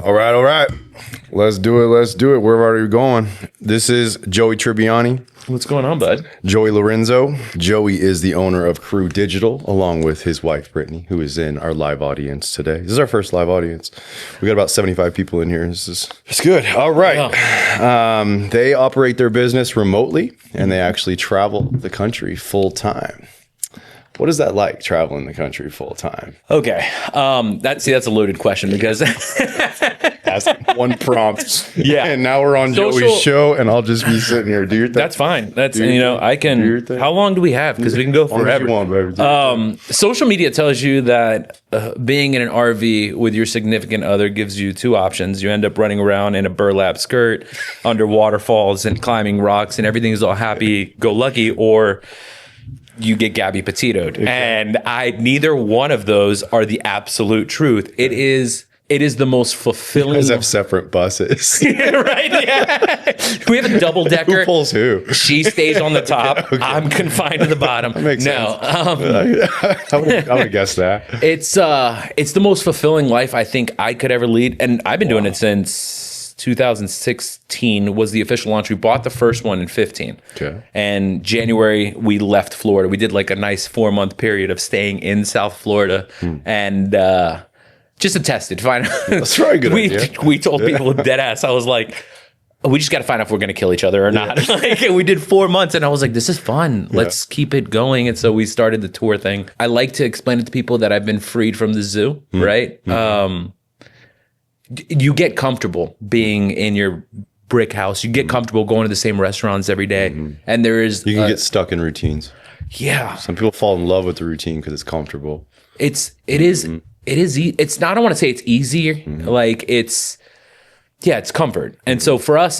All right. Let's do it. Where are we going? This is Joey Tribbiani. What's going on, bud? Joey Lorenzo. Joey is the owner of Crew Digital, along with his wife, Brittany, who is in our live audience today. This is our first live audience. We got about 75 people in here. It's good. All right. Yeah. They operate their business remotely, and they actually travel the country full time. What is that like, traveling the country full time? Okay. That's a loaded question because that's one prompt. Yeah. And now we're on Joey's show and I'll just be sitting here. Do your thing. That's fine. I can. How long do we have? Because we can go forever. Social media tells you that being in an RV with your significant other gives you two options. You end up running around in a burlap skirt under waterfalls and climbing rocks and everything is all happy-go-lucky, or you get Gabby Petitoed. Okay. And neither one of those are the absolute truth. It is the most fulfilling. You guys have separate buses. Right? Yeah. We have a double decker. Who pulls who? She stays on the top. Okay. I'm confined to the bottom. That makes sense. I would guess that. It's the most fulfilling life I think I could ever lead. And I've been doing it since 2016 was the official launch. We bought the first one in 15. Okay. And January, we left Florida. We did like a nice 4-month period of staying in South Florida and just to test it. That's very good idea. We told people dead ass. I was like, we just got to find out if we're going to kill each other or not. Like, we did 4 months and I was like, this is fun. Let's keep it going. And so we started the tour thing. I like to explain it to people that I've been freed from the zoo, right? Mm-hmm. You get comfortable being in your brick house. You get comfortable going to the same restaurants every day. And you can get stuck in routines. Yeah. Some people fall in love with the routine because it's comfortable. It is it's not, I don't want to say it's easier. Like it's comfort. And so for us,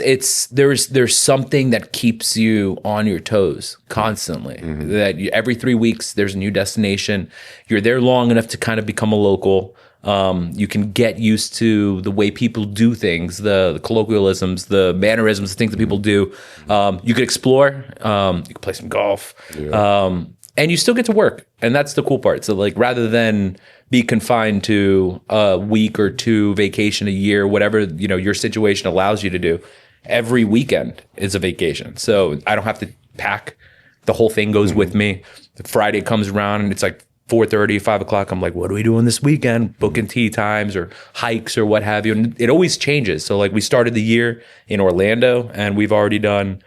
there's something that keeps you on your toes constantly. That every 3 weeks, there's a new destination. You're there long enough to kind of become a local. You can get used to the way people do things, the colloquialisms, the mannerisms, the things that people do. You could explore, you could play some golf, and you still get to work. And that's the cool part. So like, rather than be confined to a week or two vacation a year, whatever, your situation allows you to do, every weekend is a vacation. So I don't have to pack. The whole thing goes with me. Friday comes around and it's like 4:30, 5 o'clock. I'm like, what are we doing this weekend? Booking tea times or hikes or what have you. And it always changes. So like, we started the year in Orlando and we've already done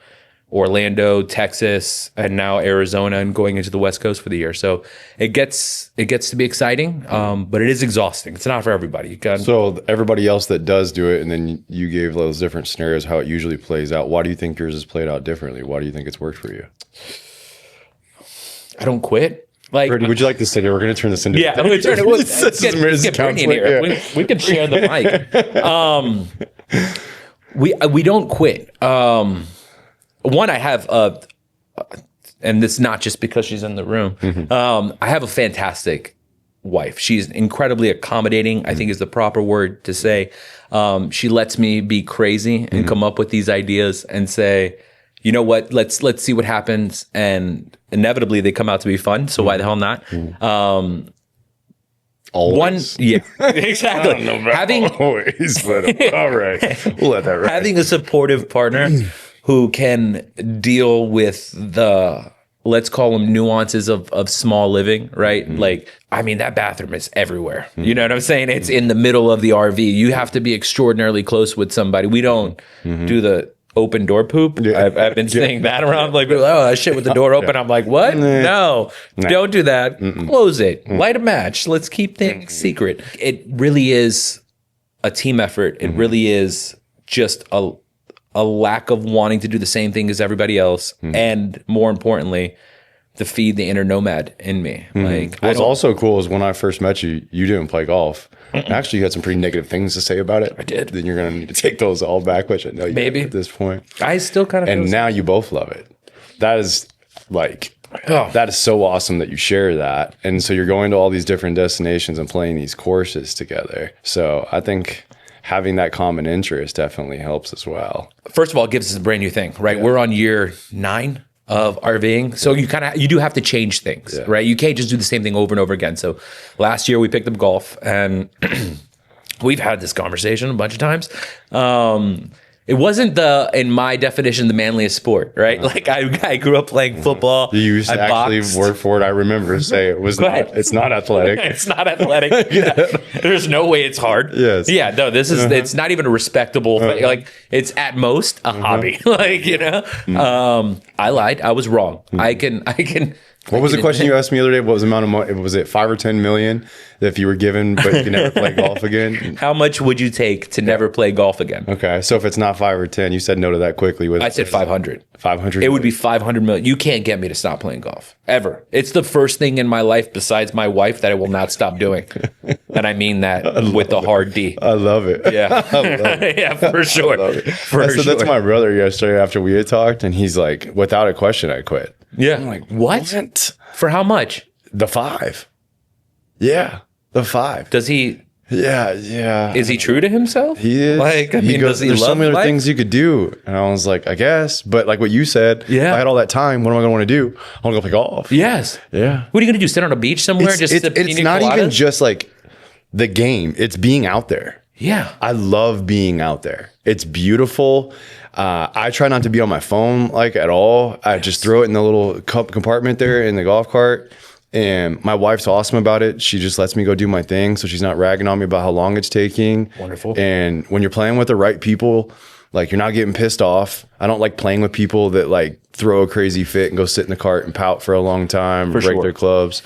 Orlando, Texas, and now Arizona, and going into the West Coast for the year. So it gets to be exciting, but it is exhausting. It's not for everybody. So everybody else that does do it, and then you gave those different scenarios, how it usually plays out. Why do you think yours has played out differently? Why do you think it's worked for you? I don't quit. Like, Brittany, would you like to sit here? We're going to turn this into... Yeah, I'm going to turn it. Let's get Brittany in here. Yeah. We can share the mic. We don't quit. One, I have and this is not just because she's in the room. I have a fantastic wife. She's incredibly accommodating, I think is the proper word to say. She lets me be crazy and come up with these ideas and say, you know what, let's see what happens. And inevitably they come out to be fun. So why the hell not? Always. Yeah, exactly. I don't know about always, but all right. We'll let that ride. Having a supportive partner who can deal with the, let's call them nuances of small living, right? Like, I mean, that bathroom is everywhere. You know what I'm saying? It's in the middle of the RV. You have to be extraordinarily close with somebody. We don't do the open door poop. Yeah. I've been saying that around, like, oh, shit with the door open. I'm like, what? No, don't do that. Close it. Light a match. Let's keep things secret. It really is a team effort. It really is just a lack of wanting to do the same thing as everybody else. And more importantly, to feed the inner nomad in me. Like, what's also cool is when I first met you, you didn't play golf. Actually, you had some pretty negative things to say about it. I did. Then you're going to need to take those all back, which I know you maybe at this point. I still kind of. And now you both love it. That is like, that is so awesome that you share that. And so you're going to all these different destinations and playing these courses together. So I think having that common interest definitely helps as well. First of all, it gives us a brand new thing, right? Yeah. We're on year 9 of RVing. So you do have to change things, right? You can't just do the same thing over and over again. So last year we picked up golf and we've had this conversation a bunch of times. It wasn't in my definition, the manliest sport, right? Like I grew up playing football. You used to actually work for it. I remember say it was not, it's not athletic. It's not athletic. There's no way it's hard. Yes. Yeah, no, this is, it's not even a respectable thing. Like it's at most a hobby. Like, you know, I lied. I was wrong. I can. What was the question you asked me the other day? What was the amount of money? Was it 5 or 10 million if you were given, but you could never play golf again? How much would you take to never play golf again? Okay, so if it's not 5 or 10, you said no to that quickly. I said 500. 500. It would be 500 million. You can't get me to stop playing golf ever. It's the first thing in my life besides my wife that I will not stop doing, and I mean that with the hard D. I love it. Yeah, yeah, for sure. I said that to my brother yesterday after we had talked, and he's like, "Without a question, I quit." Yeah, I'm like, what? For how much? The 5. Yeah, the 5. Does he? Yeah. Is he true to himself? He is. Like, I mean, does he there's love so many other life? things you could do. And I was like, I guess. But like what you said, if I had all that time, what am I going to want to do? I want to go play golf. Yes. Yeah. What are you going to do? Sit on a beach somewhere? It's not even just like the game. It's being out there. Yeah. I love being out there. It's beautiful. I try not to be on my phone like at all. I just throw it in the little compartment there in the golf cart. And my wife's awesome about it. She just lets me go do my thing. So she's not ragging on me about how long it's taking. Wonderful. And when you're playing with the right people, like you're not getting pissed off. I don't like playing with people that like throw a crazy fit and go sit in the cart and pout for a long time, break their clubs.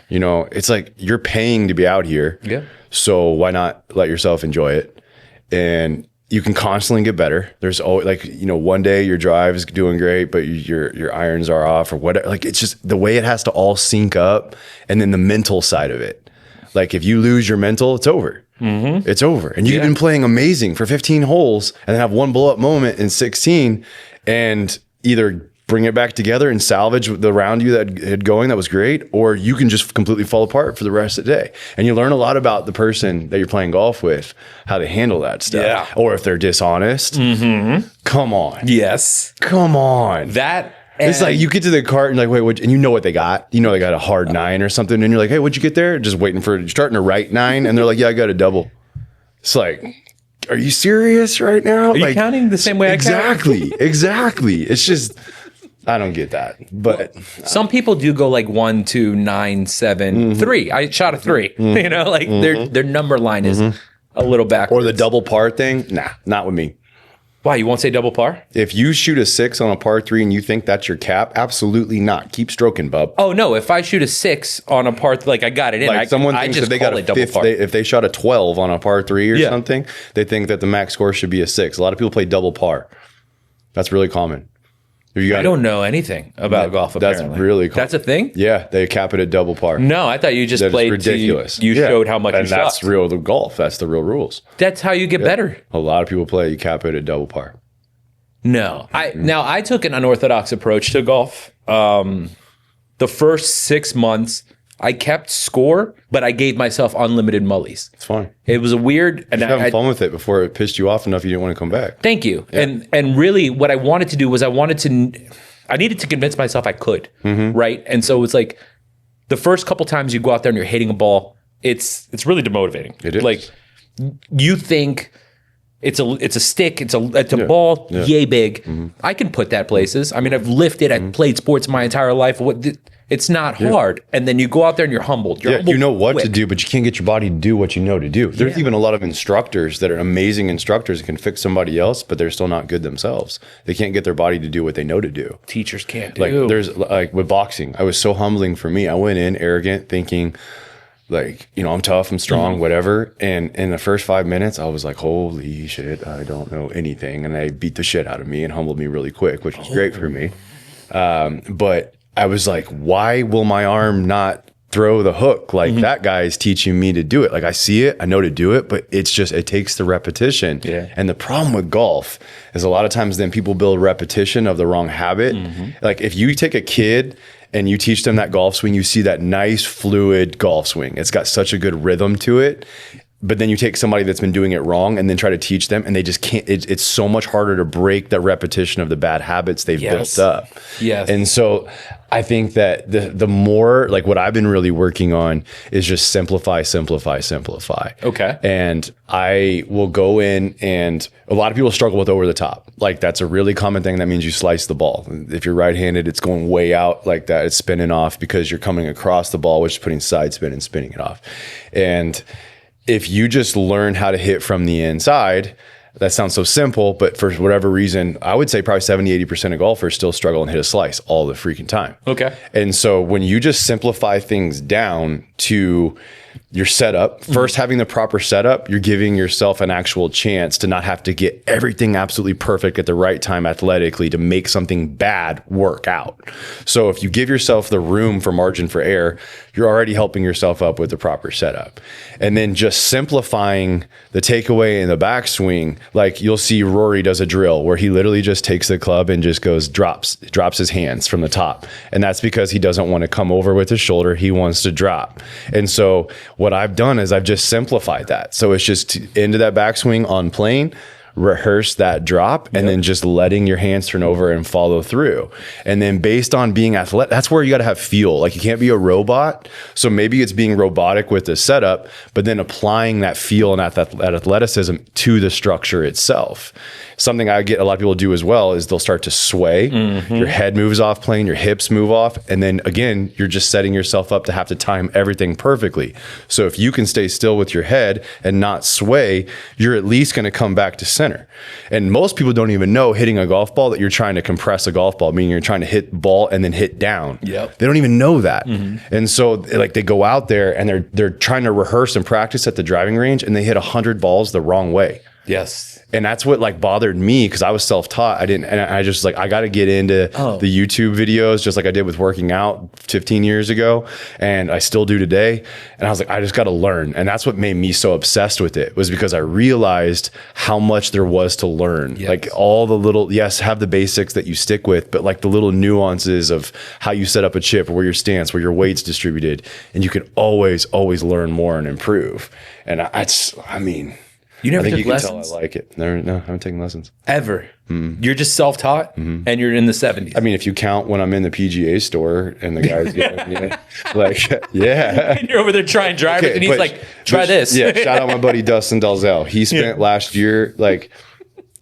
You know, it's like you're paying to be out here. Yeah. So why not let yourself enjoy it? And you can constantly get better. There's always like, you know, one day your drive is doing great, but your irons are off or whatever. Like it's just the way it has to all sync up, and then the mental side of it. Like if you lose your mental, it's over. Mm-hmm. It's over. And you've been playing amazing for 15 holes and then have one blow up moment in 16 and either bring it back together and salvage the round you that had going that was great, or you can just completely fall apart for the rest of the day. And you learn a lot about the person that you're playing golf with, how to handle that stuff. Yeah. Or if they're dishonest. Mm-hmm. Come on. Yes. Come on. It's like you get to the cart and like, wait, and you know what they got. You know they got a hard 9 or something. And you're like, hey, what'd you get there? Just waiting for starting to write 9. And they're like, yeah, I got a double. It's like, are you serious right now? Are you counting the same way I count? Exactly. It's just... I don't get that, but some people do go like 1, 2, 9, 7, 3. I shot a 3. You know, like their number line is a little backwards. Or the double par thing. Nah, not with me. Why, you won't say double par? If you shoot a 6 on a par 3 and you think that's your cap, absolutely not. Keep stroking, bub. Oh no, if I shoot a 6 on a par, like I got it in. Like someone thinks that they got a 5th. If they shot a 12 on a par 3 or something, they think that the max score should be a 6. A lot of people play double par. That's really common. I don't know anything about golf. Apparently, that's really cool. That's a thing. Yeah, they cap it at double par. No, I thought you just played ridiculous. You showed how much. And that's real. The golf. That's the real rules. That's how you get better. A lot of people play. You cap it at double par. No, I took an unorthodox approach to golf. The first 6 months, I kept score, but I gave myself unlimited mullies. It's fine. It was a weird, and having fun with it before it pissed you off enough you didn't want to come back. Thank you. Yeah. And really, what I wanted to do was I needed to convince myself I could, right? And so it's like the first couple times you go out there and you're hitting a ball, it's really demotivating. It is. Like you think it's a stick, it's a ball, yay big. I can put that places. I mean, I've lifted, I've played sports my entire life. It's not hard. And then you go out there and you're humbled. You know what to do, but you can't get your body to do what you know to do. There's even a lot of instructors that are amazing instructors and can fix somebody else, but they're still not good themselves. They can't get their body to do what they know to do. Teachers can't do. Like there's like with boxing, I was so humbling for me. I went in arrogant thinking like, you know, I'm tough, I'm strong, whatever. And in the first 5 minutes, I was like, holy shit, I don't know anything. And they beat the shit out of me and humbled me really quick, which was great for me. But I was like, why will my arm not throw the hook? Like that guy is teaching me to do it. Like I see it, I know to do it, but it's just, it takes the repetition. Yeah. And the problem with golf is a lot of times then people build repetition of the wrong habit. Like if you take a kid and you teach them that golf swing, you see that nice fluid golf swing. It's got such a good rhythm to it. but then you take somebody that's been doing it wrong and then try to teach them, and they just can't. It's so much harder to break the repetition of the bad habits they've built up. Yes. And so I think that the more, like, what I've been really working on is just simplify. Okay. And I will go in, and a lot of people struggle with over the top. Like, that's a really common thing. That means you slice the ball. If you're right-handed, it's going way out like that. It's spinning off because you're coming across the ball, which is putting side spin and spinning it off. And if you just learn how to hit from the inside, that sounds so simple, but for whatever reason, I would say probably 70-80% of golfers still struggle and hit a slice all the freaking time. Okay. And so when you just simplify things down to your setup, first having the proper setup, you're giving yourself an actual chance to not have to get everything absolutely perfect at the right time athletically to make something bad work out. So if you give yourself the room for margin for error, you're already helping yourself up with the proper setup. And then just simplifying the takeaway and the backswing, like you'll see Rory does a drill where he literally just takes the club and just goes, drops his hands from the top. And that's because he doesn't want to come over with his shoulder. He wants to drop. And so what I've done is I've just simplified that. So it's just into that backswing on plane, rehearse that drop, and then just letting your hands turn over and follow through. And then based on being athletic, that's where you got to have feel. Like, you can't be a robot. So maybe it's being robotic with the setup, but then applying that feel and that athleticism to the structure itself. Something I get a lot of people do as well is they'll start to sway. Your head moves off plane, your hips move off. And then again, you're just setting yourself up to have to time everything perfectly. So if you can stay still with your head and not sway, you're at least going to come back to center. And most people don't even know hitting a golf ball that you're trying to compress a golf ball, meaning you're trying to hit ball and then hit down. Yep. They don't even know that. And so like they go out there and they're trying to rehearse and practice at the driving range, and they hit 100 balls the wrong way. Yes. And that's what like bothered me, because I was self-taught. I just like, I got to get into the YouTube videos, just like I did with working out 15 years ago. And I still do today. And I was like, I just got to learn. And that's what made me so obsessed with it, was because I realized how much there was to learn. Yes. Like all the little, yes, have the basics that you stick with, but like the little nuances of how you set up a chip, or where your stance, where your weight's distributed. And you can always learn more and improve. And I mean, you never took you lessons? can tell I like it. No, I haven't taken lessons. Ever? You're just self-taught, and you're in the 70s. I mean, if you count when I'm in the PGA store and the guys, like, yeah. And you're over there trying drivers, and he's like, try this. Yeah, shout out my buddy Dustin Dalzell. He spent last year, like,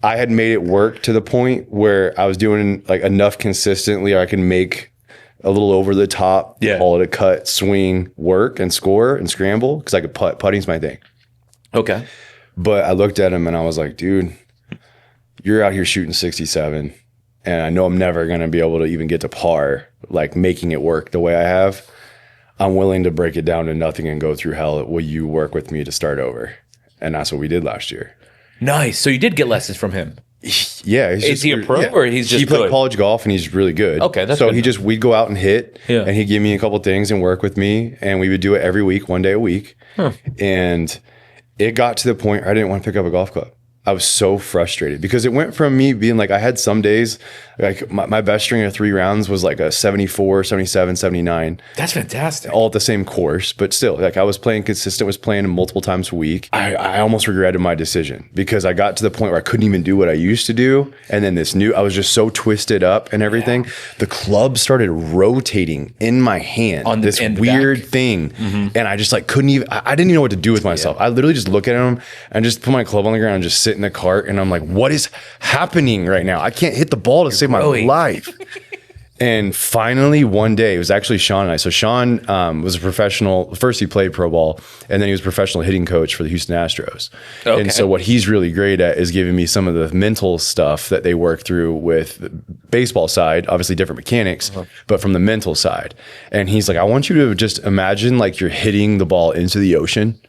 I had made it work to the point where I was doing like enough consistently, I can make a little over the top, call it a cut, swing, work, and score and scramble, because I could putt. Putting's my thing. Okay. But I looked at him and I was like, dude, you're out here shooting 67, and I know I'm never going to be able to even get to par, like making it work the way I have. I'm willing to break it down to nothing and go through hell. Will you work with me to start over? And that's what we did last year. Nice. So you did get lessons from him. Yeah. Is he a pro or he's just He played good? college golf and he's really good. Okay, that's so good. we'd go out and hit, Yeah. and he'd give me a couple things and work with me, and we would do it every week, one day a week. And it got to the point where I didn't want to pick up a golf club. I was so frustrated, because it went from me being like, I had some days, like my best string of 3 rounds was like a 74, 77, 79. That's fantastic. All at the same course, but still, like I was playing consistent, was playing multiple times a week. I almost regretted my decision, because I got to the point where I couldn't even do what I used to do. And then I was just so twisted up and everything. Yeah. The club started rotating in my hand on this weird thing. And I just like couldn't even, I didn't even know what to do with myself. I literally just look at him and just put my club on the ground and just sit in the cart. And I'm like, what is happening right now? I can't hit the ball to save my life. And finally, one day, it was actually Sean and I. So Sean was a professional. First, he played pro ball, and then he was a professional hitting coach for the Houston Astros. Okay. And so what he's really great at is giving me some of the mental stuff that they work through with the baseball side, obviously different mechanics, but from the mental side. And he's like, I want you to just imagine like you're hitting the ball into the ocean.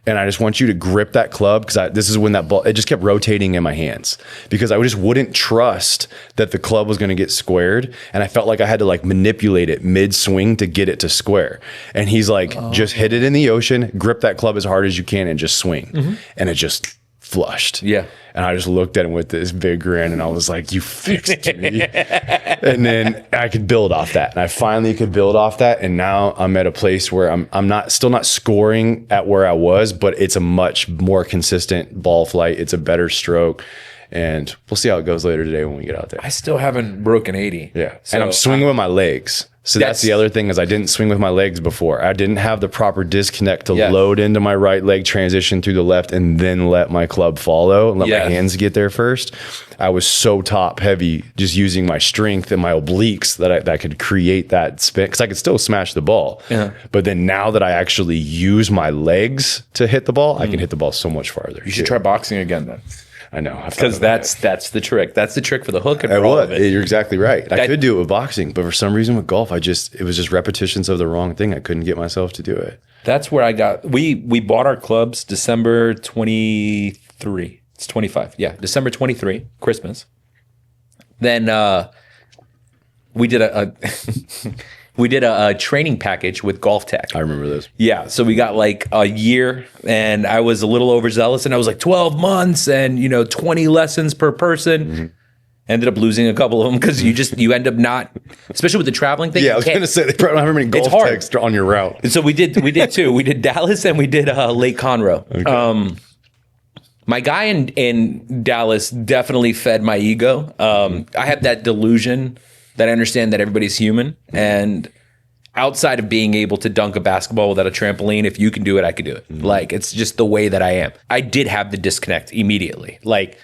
And I just want you to grip that club, because this is when that ball, it just kept rotating in my hands, because I just wouldn't trust that the club was going to get squared. And I felt like I had to like manipulate it mid swing to get it to square. And he's like, just hit it in the ocean, grip that club as hard as you can, and just swing. And it just flushed. Yeah. And I just looked at him with this big grin and I was like, you fixed me. And then I could build off that. And I finally could build off that. And now I'm at a place where I'm still not scoring at where I was, but it's a much more consistent ball flight. It's a better stroke. And we'll see how it goes later today when we get out there. I still haven't broken 80. Yeah. So and I'm swinging with my legs. So that's the other thing is I didn't swing with my legs before. I didn't have the proper disconnect to load into my right leg, transition through the left, and then let my club follow and let my hands get there first. I was so top heavy, just using my strength and my obliques that I could create that spin because I could still smash the ball. Yeah. But then now that I actually use my legs to hit the ball, I can hit the ball so much farther. You should try boxing again then. I know. Because that's the trick. That's the trick for the hook. And you're exactly right. I could do it with boxing, but for some reason with golf, it was just repetitions of the wrong thing. I couldn't get myself to do it. That's where I got, we bought our clubs December 23. It's 25. Yeah, December 23, Christmas. Then we did a training package with Golf Tech. I remember this. Yeah, so we got like a year, and I was a little overzealous, and I was like 12 months and 20 lessons per person. Mm-hmm. Ended up losing a couple of them because you end up not, especially with the traveling thing. Yeah, I was going to say they probably don't have many Golf Techs on your route. And so we did two. We did Dallas and we did Lake Conroe. Okay. My guy in Dallas definitely fed my ego. I have that delusion that I understand that everybody's human, and outside of being able to dunk a basketball without a trampoline, if you can do it, I could do it. Mm-hmm. Like, it's just the way that I am. I did have the disconnect immediately. Like,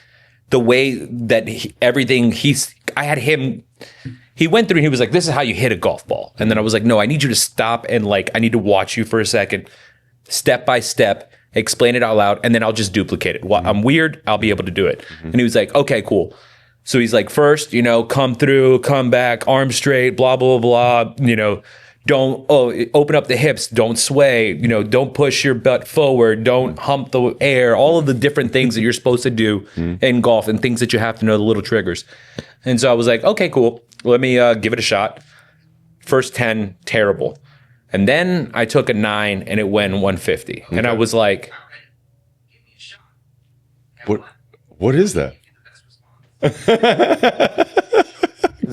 the way that I had him, he went through and he was like, this is how you hit a golf ball. And then I was like, no, I need you to stop and like, I need to watch you for a second, step by step, explain it out loud, and then I'll just duplicate it. Well, I'm weird, I'll be able to do it. Mm-hmm. And he was like, okay, cool. So he's like, first, come through, come back, arm straight, blah, blah, blah, don't open up the hips, don't sway, don't push your butt forward, don't hump the air, all of the different things that you're supposed to do in golf and things that you have to know, the little triggers. And so I was like, okay, cool. Let me give it a shot. First 10, terrible. And then I took a 9 and it went 150. Okay. And I was like, what is that? Is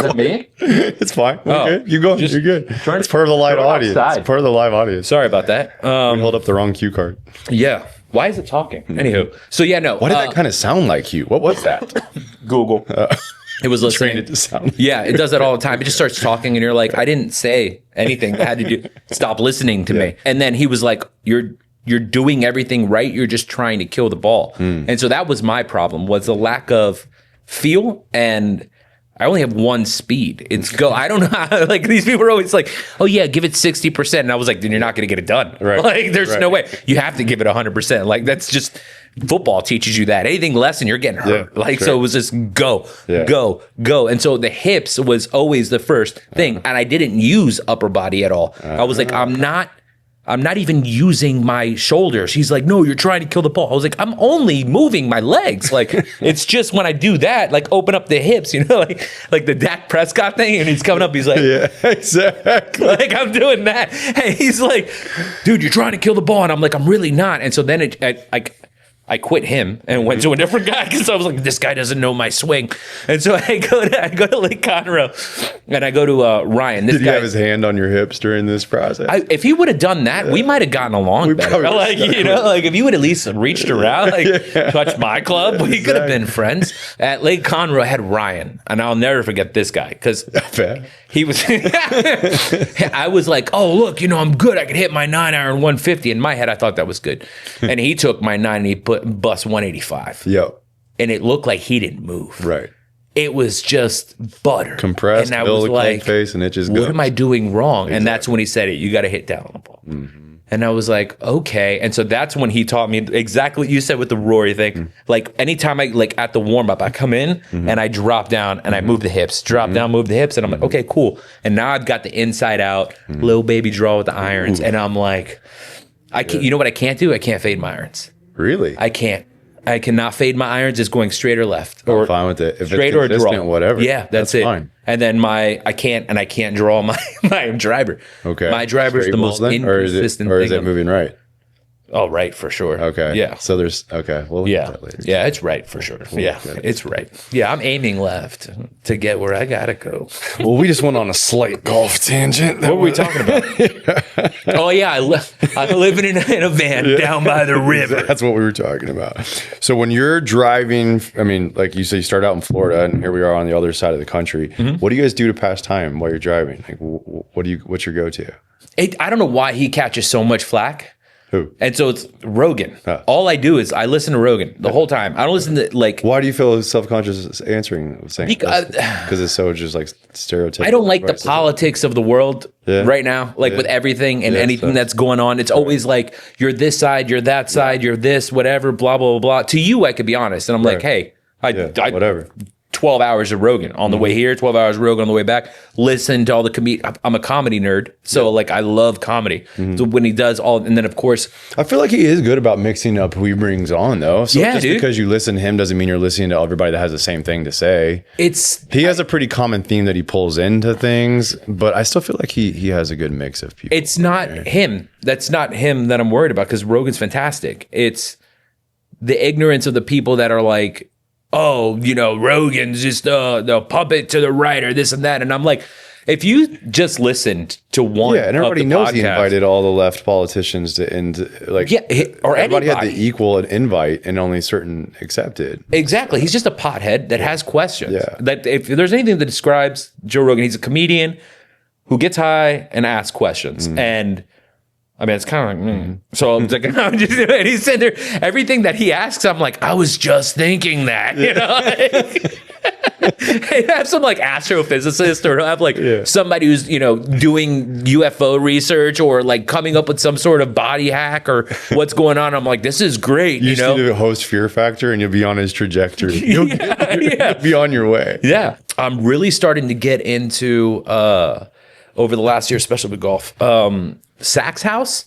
that me? It's fine. Okay. You go. You're good. It's part of the live audience. It's part of the live audience. Sorry about that. We hold up the wrong cue card. Yeah. Why is it talking? Anywho. So yeah, no. Why did that kind of sound like you? What was that? Google. It was listening. Trained it to sound. Yeah, it does that all the time. It just starts talking and you're like, I didn't say anything. I had to do stop listening to me. And then he was like, you're doing everything right. You're just trying to kill the ball. And so that was my problem, was the lack of feel, and I only have one speed. It's go. I don't know how, like, these people are always like, oh yeah, give it 60%. And I was like, then you're not going to get it done. Right. Like, there's no way. You have to give it 100%. Like, that's just, football teaches you that. Anything less and you're getting hurt. Yeah, like, so it was just go. And so the hips was always the first thing. And I didn't use upper body at all. I was like, I'm not even using my shoulders. He's like, no, you're trying to kill the ball. I was like, I'm only moving my legs. Like, it's just when I do that, like, open up the hips, like the Dak Prescott thing. And he's coming up, he's like, yeah, exactly. Like, I'm doing that. And he's like, dude, you're trying to kill the ball. And I'm like, I'm really not. And so then I quit him and went to a different guy because I was like, this guy doesn't know my swing. And so I go to Lake Conroe and I go to Ryan. Did he have his hand on your hips during this process? If he would have done that, we might have gotten along better. Like, like if he would at least reached around, like touched my club, we could have been friends. At Lake Conroe, I had Ryan, and I'll never forget this guy because he was. I was like, oh look, I'm good. I could hit my 9-iron 150. In my head, I thought that was good, and he took my 9 and he bust 185. Yep. And it looked like he didn't move. Right. It was just butter. Compressed, and I was like, face, and it just goes. What am I doing wrong? Exactly. And that's when he said it. You got to hit down on the ball. Mm-hmm. And I was like, okay. And so that's when he taught me exactly what you said with the Rory thing. Mm-hmm. Like, anytime I, like, at the warm-up, I come in and I drop down and I move the hips, drop down, move the hips. And I'm like, okay, cool. And now I've got the inside out, little baby draw with the irons. And I'm like, you know what I can't do? I can't fade my irons. Really? I can't. I cannot fade my irons just going straight or left. Or I'm fine with it. If straight it's consistent, or draw. Whatever. Yeah, that's it. Fine. And then I can't draw my driver. Okay. My driver is the most inconsistent or is thing. it moving right? Oh, right, for sure. Okay. Yeah. So there's We'll look Yeah. at that later. Yeah, it's right for sure. Yeah, it's right. Yeah, I'm aiming left to get where I gotta go. Well, we just went on a slight golf tangent. What were we talking about? Oh yeah, I'm living in a van down by the river. That's what we were talking about. So when you're driving, I mean, like you said, you start out in Florida, and here we are on the other side of the country. What do you guys do to pass time while you're driving? Like, what's your go-to? I don't know why he catches so much flack. Who? And so it's Rogan. All I do is I listen to Rogan the whole time. I don't listen to like. Why do you feel self-conscious answering? Because it's so just like stereotypical. I don't like the politics of the world right now, like with everything and anything that's going on. It's always like you're this side, you're that side, you're this, whatever, blah blah blah blah. To you, I could be honest, and I'm like, hey, I whatever. 12 hours of Rogan on the way here, 12 hours of Rogan on the way back. Listen to all the I'm a comedy nerd, so like I love comedy. So when he does and then of course, I feel like he is good about mixing up who he brings on, though. So just dude. because you listen to him doesn't mean you're listening to everybody that has the same thing to say. He has a pretty common theme that he pulls into things, but I still feel like he has a good mix of people. It's not him. That's not him that I'm worried about because Rogan's fantastic. It's the ignorance of the people that are like, oh, Rogan's just the puppet to the right or this and that. And I'm like, if you just listened to one, and everybody knows he invited all the left politicians to or everybody had the equal invite and only certain accepted. Exactly. He's just a pothead that has questions. Yeah. That if there's anything that describes Joe Rogan, he's a comedian who gets high and asks questions. And I mean, it's kind of like, So I'm like, and he's sitting there, everything that he asks, I'm like, I was just thinking that, He'll have some like astrophysicist or he'll have like somebody who's, doing UFO research or like coming up with some sort of body hack or what's going on. I'm like, this is great. You just need to host Fear Factor and you'll be on his trajectory. You'll be on your way. Yeah. I'm really starting to get into, over the last year, especially with golf, sax house.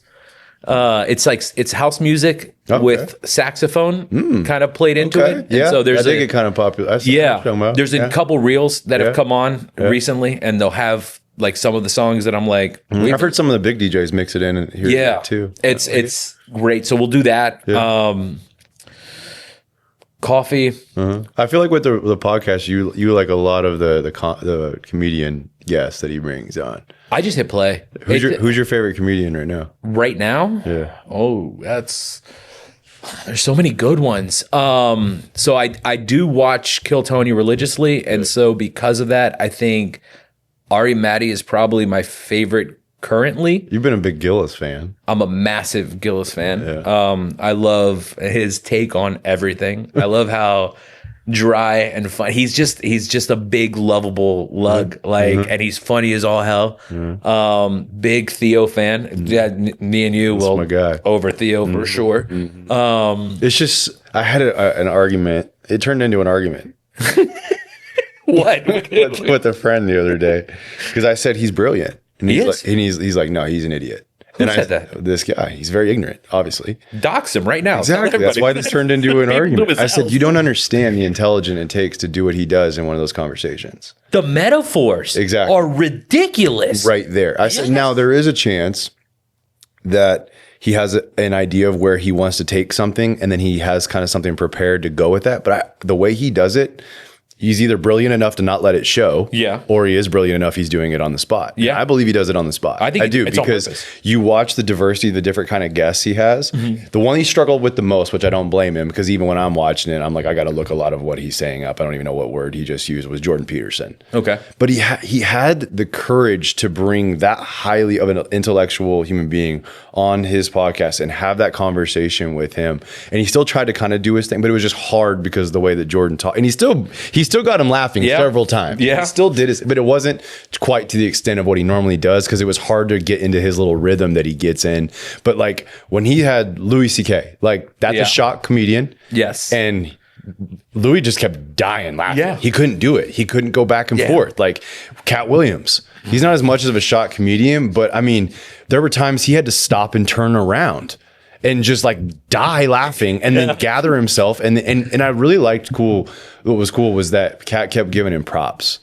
It's house music with saxophone kind of played into it. And Yeah, so there's I think it kind of popular. There's a couple reels that have come on recently, and they'll have like some of the songs that I'm like, I've heard some of the big DJs mix it in here too. It's great. So we'll do that. Coffee. I feel like with the podcast, you like a lot of the comedian guests that he brings on. I just hit play. Who's your favorite comedian right now? Right now? Yeah. Oh, there's so many good ones. So I do watch Kill Tony religiously, and so because of that, I think Ari Matty is probably my favorite currently. You've been a big Gillis fan. I'm a massive Gillis fan. Yeah. I love his take on everything. I love how dry and fun. He's just a big lovable lug, and he's funny as all hell. Big Theo fan. Yeah, me and you will my guy. Over Theo for sure. It's just I had an argument. It turned into an argument. What? with a friend the other day because I said he's brilliant, and he's like, no, he's an idiot. Who said that? This guy, he's very ignorant, obviously. Dox him right now. Exactly. That's why this turned into an argument. I said, you don't understand the intelligence it takes to do what he does in one of those conversations. The metaphors are ridiculous. Right there. I said, now there is a chance that he has an idea of where he wants to take something, and then he has kind of something prepared to go with that. But the way he does it, he's either brilliant enough to not let it show, or he is brilliant enough he's doing it on the spot. Yeah, and I believe he does it on the spot. I do because you watch the diversity, the different kind of guests he has. The one he struggled with the most, which I don't blame him, because even when I'm watching it, I'm like, I got to look a lot of what he's saying up. I don't even know what word he just used, was Jordan Peterson. Okay, but he had the courage to bring that highly of an intellectual human being on his podcast and have that conversation with him. And he still tried to kind of do his thing, but it was just hard because of the way that Jordan talked. And he still got him laughing several times. Yeah. He still did it, but it wasn't quite to the extent of what he normally does because it was hard to get into his little rhythm that he gets in. But like when he had Louis C.K., like that's a shock comedian. Yes. And Louis just kept dying laughing. Yeah. He couldn't do it. He couldn't go back and forth. Like Cat Williams. He's not as much of a shock comedian, but I mean, there were times he had to stop and turn around and just like die laughing and then gather himself. And I really liked what was cool was that Cat kept giving him props.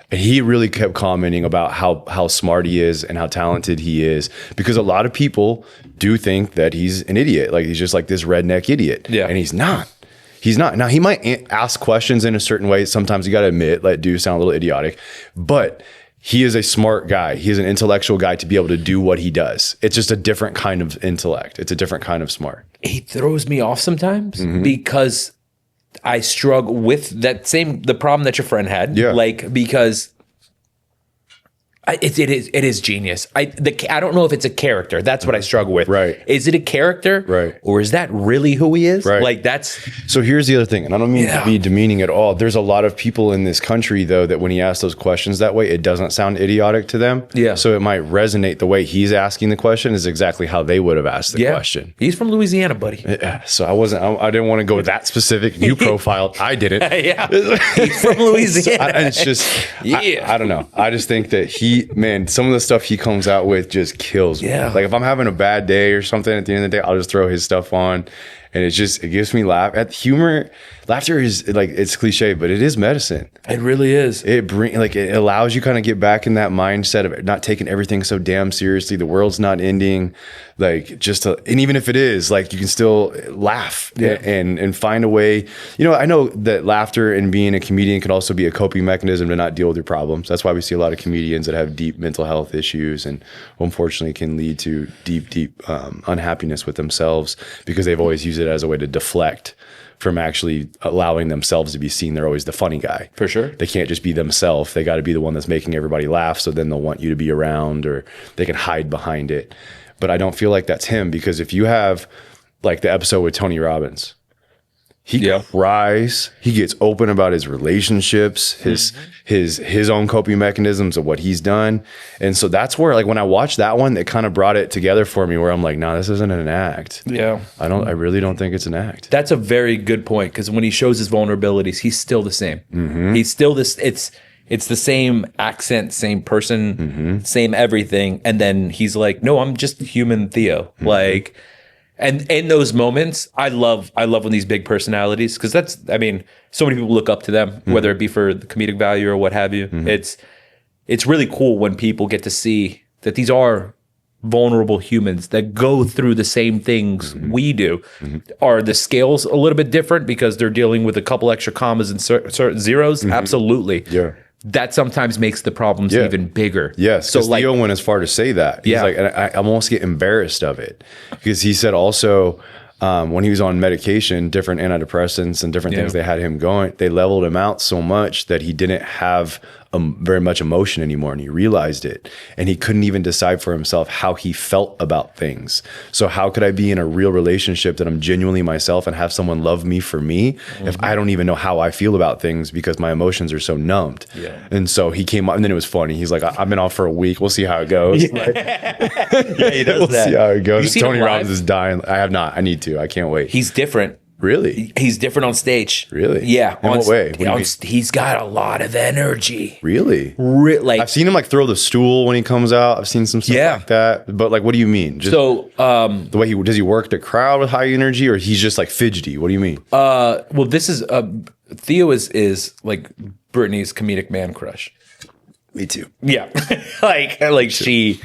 And he really kept commenting about how smart he is and how talented he is, because a lot of people do think that he's an idiot. Like he's just like this redneck idiot. Yeah. And he's not. He's not. Now he might ask questions in a certain way. Sometimes you got to admit, let do sound a little idiotic, but he is a smart guy. He is an intellectual guy to be able to do what he does. It's just a different kind of intellect. It's a different kind of smart. He throws me off sometimes because I struggle with the problem that your friend had. Yeah. Like, because it is genius. I don't know if it's a character. That's what I struggle with. Right. Is it a character? Right. Or is that really who he is? Right. Like that's. So here's the other thing, and I don't mean to be demeaning at all. There's a lot of people in this country, though, that when he asks those questions that way, it doesn't sound idiotic to them. Yeah. So it might resonate. The way he's asking the question is exactly how they would have asked the question. He's from Louisiana, buddy. Yeah. So I didn't want to go that specific. You profiled. I didn't. Yeah. He's from Louisiana. And it's just, I don't know. I just think that some of the stuff he comes out with just kills me. Yeah. Like if I'm having a bad day or something at the end of the day, I'll just throw his stuff on, and it gives me laughter is like, it's cliche, but it is medicine. It really is. It allows you kind of get back in that mindset of not taking everything so damn seriously. The world's not ending. Like and even if it is, like you can still laugh and find a way. I know that laughter and being a comedian can also be a coping mechanism to not deal with your problems. That's why we see a lot of comedians that have deep mental health issues and unfortunately can lead to deep unhappiness with themselves, because they've always used it as a way to deflect from actually allowing themselves to be seen. They're always the funny guy. For sure. They can't just be themselves. They got to be the one that's making everybody laugh. So then they'll want you to be around, or they can hide behind it. But I don't feel like that's him, because if you have like the episode with Tony Robbins, he cries, he gets open about his relationships, his own coping mechanisms of what he's done. And so that's where, like, when I watched that one, it kind of brought it together for me, where I'm like, no, this isn't an act. Yeah. I really don't think it's an act. That's a very good point, because when he shows his vulnerabilities, he's still the same. He's still this. It's the same accent, same person, same everything. And then he's like, no, I'm just human Theo. Like, and in those moments, I love when these big personalities, because so many people look up to them, whether it be for the comedic value or what have you. It's really cool when people get to see that these are vulnerable humans that go through the same things we do. Are the scales a little bit different because they're dealing with a couple extra commas and certain zeros? Absolutely. Yeah. That sometimes makes the problems even bigger. Yes. So like, Theo went as far to say that. He's like, I almost get embarrassed of it, because he said also when he was on medication, different antidepressants and different things they had him going, they leveled him out so much that he didn't have very much emotion anymore, and he realized it, and he couldn't even decide for himself how he felt about things. So how could I be in a real relationship that I'm genuinely myself and have someone love me for me if I don't even know how I feel about things, because my emotions are so numbed? And so he came up, and then it was funny. He's like, I've been off for a week. We'll see how it goes. He does we'll that. see how it goes. You Tony him live? Robbins is dying. I have not. I need to. I can't wait. He's different. Really? He's different on stage. Really? Yeah. In what way? What do you mean? He's got a lot of energy. Really? Like, I've seen him like throw the stool when he comes out. I've seen some stuff like that. But like, what do you mean? Just the way does he work the crowd with high energy, or he's just like fidgety? What do you mean? Well, this is Theo is like Brittany's comedic man crush. Me too. Yeah. like she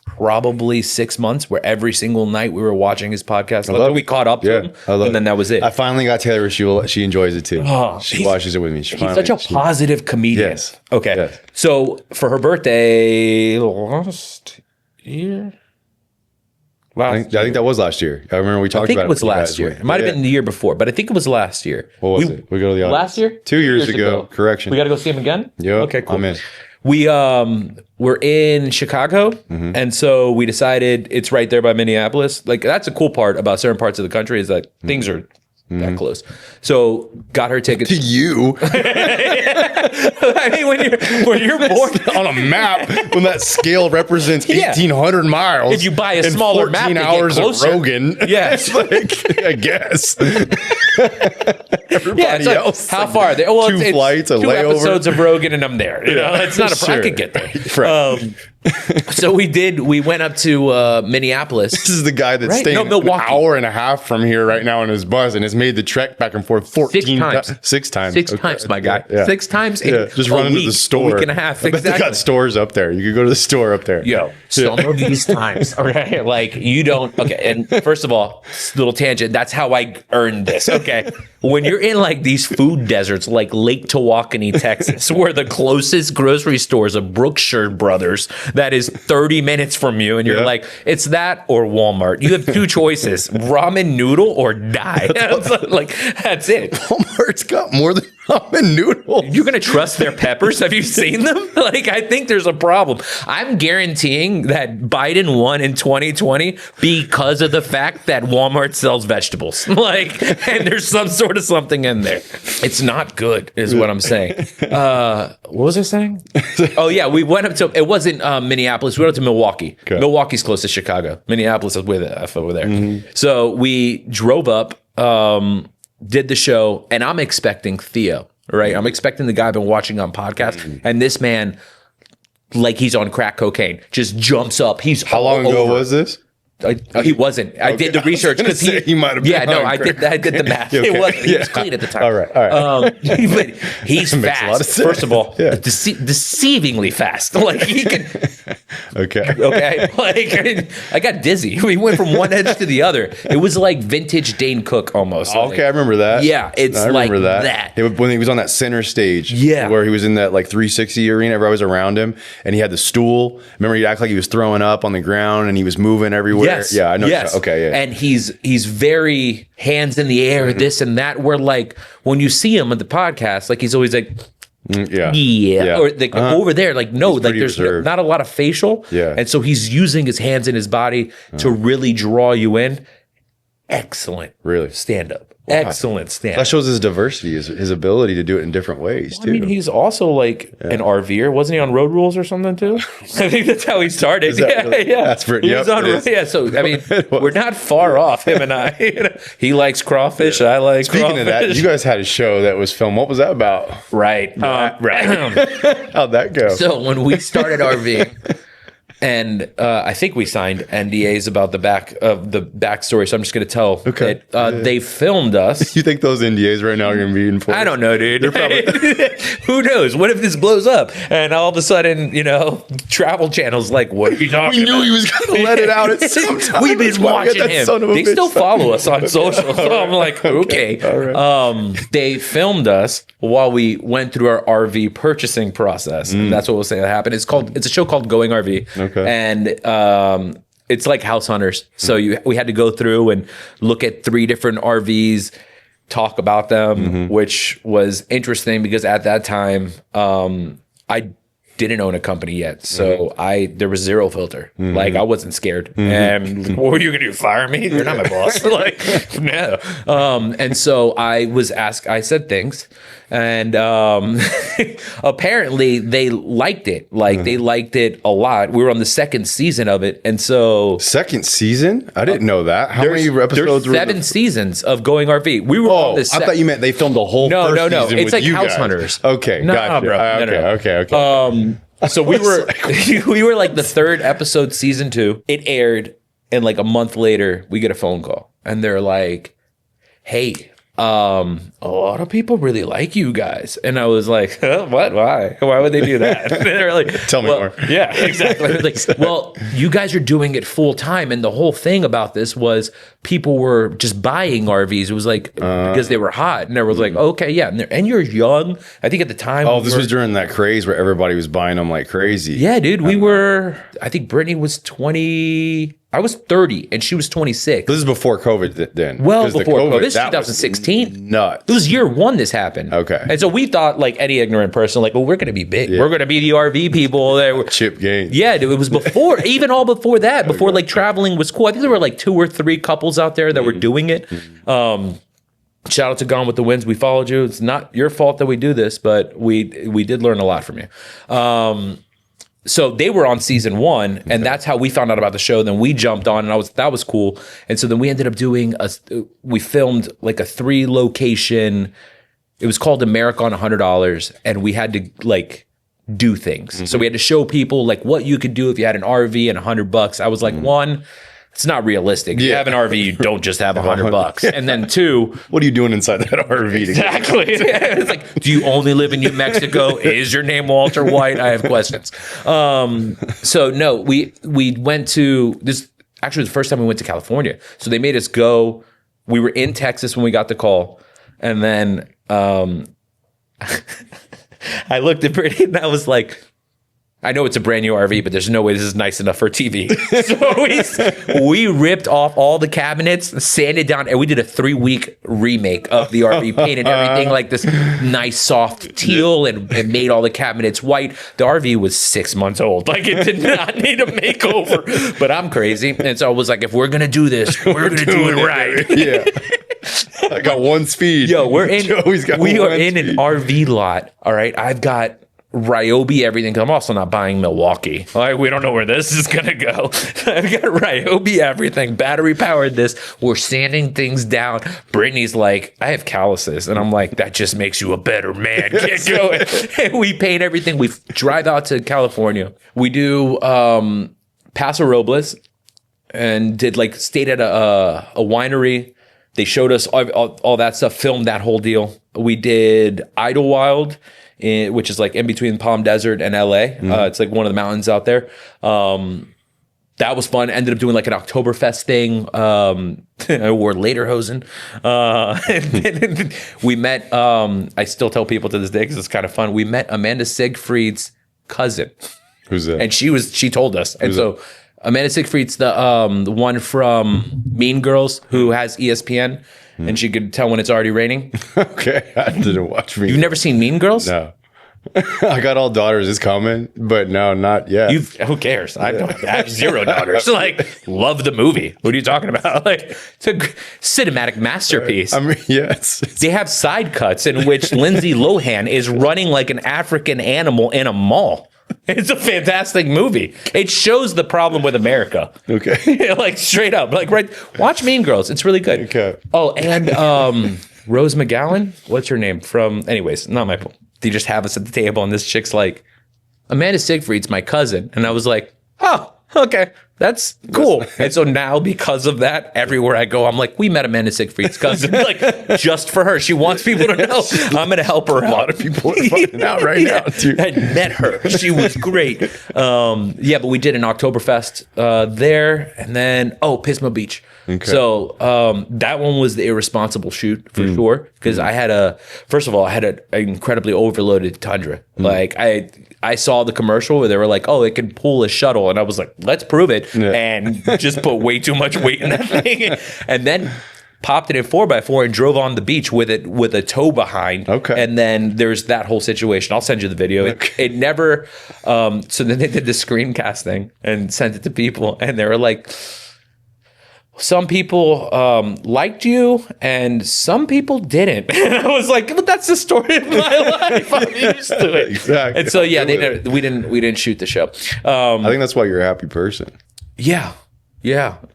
probably 6 months where every single night we were watching his podcast. We caught up to him, and then that was it. I finally got Taylor. She enjoys it too. She watches it with me. He's such a positive comedian. Yes. Okay. Yes. So for her birthday last year. I think that was last year. I remember we talked about it. I think it was last year. It might have been the year before, but I think it was last year. What was it? We go to the audience. Last year? 2 years ago. Correction. We got to go see him again? Yeah. Okay, cool. I'm in. We were in Chicago, and so we decided it's right there by Minneapolis. Like, that's a cool part about certain parts of the country, is that things are that close. So got her tickets. To you. I mean, when you're born on a map, when that scale represents 1,800 miles. If you buy a smaller map, 14 hours of Rogan. Yes. Like, I guess. Everybody else. How far? Well, two flights, a two layover. episodes of Rogan, and I'm there. You know, it's not a problem. I could get there. Right. So we went up to Minneapolis. This is the guy that's Right? staying No, Milwaukee. an hour and a half from here right now in his bus and has made the trek back and forth 14 times. 6 times. Six Okay. times, my guy. Yeah. 6 times in Just a run into week, the store. a week and a half. I bet they got stores up there. You could go to the store up there. Yo, some of these times, okay, like you don't, okay, and first of all, little tangent, that's how I earned this, okay? When you're in like these food deserts, like Lake Tawakoni, Texas, where the closest grocery store is a Brookshire Brothers that is 30 minutes from you, and you're like, it's that or Walmart. You have 2 choices, ramen noodle or die. Like, that's it. Walmart's got more than ramen noodles. You're going to trust their peppers? Have you seen them? Like, I think there's a problem. I'm guaranteeing that Biden won in 2020 because of the fact that Walmart sells vegetables. Like, and there's some sort of something in there. It's not good, is what I'm saying. What was I saying? Oh, yeah. We went up to, it wasn't Minneapolis. We went up to Milwaukee. Okay. Milwaukee's close to Chicago. Minneapolis is way the F over there. Mm-hmm. So we drove up, did the show, and I'm expecting Theo, right? I'm expecting the guy I've been watching on podcasts, and this man, like he's on crack cocaine, just jumps up. He's How long ago was this? He wasn't. I did the research because he might have been. Yeah, no, I did the math. Okay. It wasn't. He was clean at the time. All right. But he's That makes a lot of fast. sense. First of all, Yeah. deceivingly fast. Like he can. Okay. Like I got dizzy. We went from one edge to the other. It was like vintage Dane Cook almost. Okay, I remember that. Yeah, it's I remember like that. When he was on that center stage. Yeah. Where he was in that like 360 arena, everybody was around him, and he had the stool. Remember, he'd act like he was throwing up on the ground, and he was moving everywhere. Yes. Yeah, I know. Yes. Okay, yeah. And he's very hands in the air, this and that. Where like when you see him at the podcast, like he's always like, yeah. or like over there, like no, He's like pretty there's reserved. not a lot of facial. Yeah. And so he's using his hands and his body to really draw you in. Excellent. Really? Stand up. Excellent stand That up. shows his diversity, his ability to do it in different ways too. I mean, he's also like an RVer. Wasn't he on Road Rules or something too? I think that's how he started. that really? Yeah. That's pretty. He was on, yeah. So I mean, we're not far off, him and I. You know, he likes crawfish. I like. Speaking crawfish. of that, you guys had a show that was filmed. What was that about? Right. Right. How'd that go? So when we started RVing, and I think we signed NDAs about the backstory. So I'm just going to tell it. They filmed us. You think those NDAs right now are going to be enforced? I don't know, dude. Who knows? What if this blows up and all of a sudden, Travel Channel's like, what are you talking We knew he was going to let it out at some time. We've been watching him. They still follow us on social. So I'm like, okay. Right. They filmed us while we went through our RV purchasing process. And that's what we'll say that happened. It's a show called Going RV. Okay. And it's like House Hunters. So we had to go through and look at 3 different RVs, talk about them, which was interesting because at that time, I didn't own a company yet. So there was zero filter. Like I wasn't scared. And what were you going to do? Fire me? You're not my boss. Like, no. And so I said things. And apparently they liked it. Like they liked it a lot. We were on the 2nd season of it. And so 2nd season? I didn't know that. How many episodes there's 7 seasons of Going RV. We were on the I thought you meant they filmed the whole first season It's with like you House guys. Hunters. Okay, No, gotcha. bro. No. Okay. So we were we were like the 3rd episode, season 2. It aired, and like a month later, we get a phone call, and they're like, "Hey, a lot of people really like you guys." And I was like, huh, "What? Why? Why would they do that?" And they're like, Tell me more. Yeah, exactly. I was like, well, you guys are doing it full time, and the whole thing about this was people were just buying RVs. It was like because they were hot, and I was like, okay, yeah, and you're young. I think at the time, This was during that craze where everybody was buying them like crazy. Yeah, dude, we were. I think Brittany was 20. I was 30 and she was 26. This is before COVID then. Well, 'Cause the before COVID. This is that was 2016. Nuts. It was year 1 this happened. Okay. And so we thought, like any ignorant person, like, well, we're going to be big. Yeah. We're going to be the RV people. That were, Chip Gaines. Yeah, dude, it was before, even all before that, before like traveling was cool. I think there were like 2 or 3 couples out there that were doing it. Shout out to Gone with the Winds. We followed you. It's not your fault that we do this, but we did learn a lot from you. So they were on season 1, and that's how we found out about the show. Then we jumped on, and that was cool. And so then we ended up we filmed like a 3-location. It was called America on $100, and we had to like do things. So we had to show people like what you could do if you had an RV and $100. I was like, one, it's not realistic. If you have an RV, you don't just have $100. And then two, what are you doing inside that RV? Exactly. It's like, do you only live in New Mexico? Is your name Walter White? I have questions. So no, we went to this. Actually, the first time we went to California. So they made us go. We were in Texas when we got the call, and then I looked at Brittany and I was like, I know it's a brand new RV, but there's no way this is nice enough for TV. So we ripped off all the cabinets, sanded down, and we did a 3-week remake of the RV, painted everything like this nice soft teal and made all the cabinets white. The RV was 6 months old. Like it did not need a makeover, but I'm crazy. And so I was like, if we're going to do this, we're going to do it right. Yeah. I got one speed. Yo, we are in an speed. RV lot. All right. I've got Ryobi everything, because I'm also not buying Milwaukee. Like, we don't know where this is gonna go. I've got Ryobi everything, battery powered this. We're sanding things down. Brittany's like, I have calluses, and I'm like, that just makes you a better man. Get going. And we paint everything. We drive out to California. We do Paso Robles, and stayed at a winery. They showed us all that stuff. Filmed that whole deal. We did Idlewild, which is like in between Palm Desert and LA. It's like one of the mountains out there. That was fun. Ended up doing like an Oktoberfest thing. I wore lederhosen. We met, I still tell people to this day because it's kind of fun. We met Amanda Siegfried's cousin. Who's that? And she told us. And so Amanda Siegfried's the one from Mean Girls who has ESPN. And she could tell when it's already raining. Okay, I didn't watch Mean Girls. You've never seen Mean Girls? No. I got all daughters is coming, but no, not yet. Who cares? I have 0 daughters. Like, love the movie. What are you talking about? Like, it's a cinematic masterpiece. I mean, yes. They have side cuts in which Lindsay Lohan is running like an African animal in a mall. It's a fantastic movie. It shows the problem with America. Okay. Like, straight up. Like, right. Watch Mean Girls. It's really good. Okay. Oh, and Rose McGowan? What's her name? Anyways, not my point. They just have us at the table, and this chick's like, Amanda Siegfried's my cousin. And I was like, oh, okay. That's cool. And so now, because of that, everywhere I go, I'm like, we met Amanda Siegfried's cousin, like, just for her. She wants people to know. I'm going to help her out. A lot of people are finding out right now, too. I met her. She was great. But we did an Oktoberfest there. And then, Pismo Beach. Okay. So that one was the irresponsible shoot for sure. Because I had an incredibly overloaded Tundra. Like, I saw the commercial where they were like, it can pull a shuttle. And I was like, let's prove it. Yeah. And just put way too much weight in that thing. And then popped it in 4x4 and drove on the beach with it with a tow behind. Okay. And then there's that whole situation. I'll send you the video. Okay. It never, so then they did the screencast thing and sent it to people. And they were like, some people liked you and some people didn't. And I was like, but that's the story of my life. I'm used to it. Exactly. And so we didn't shoot the show. I think that's why you're a happy person. Yeah.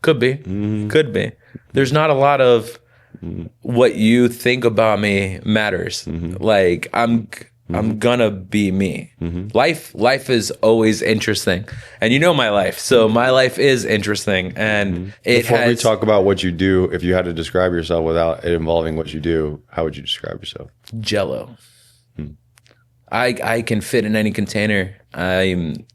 Could be. Could be. There's not a lot of what you think about me matters. Like, I'm gonna be me. Life is always interesting, and you know my life. So my life is interesting, and Before we talk about what you do, if you had to describe yourself without it involving what you do, how would you describe yourself? Jello. I can fit in any container. I'm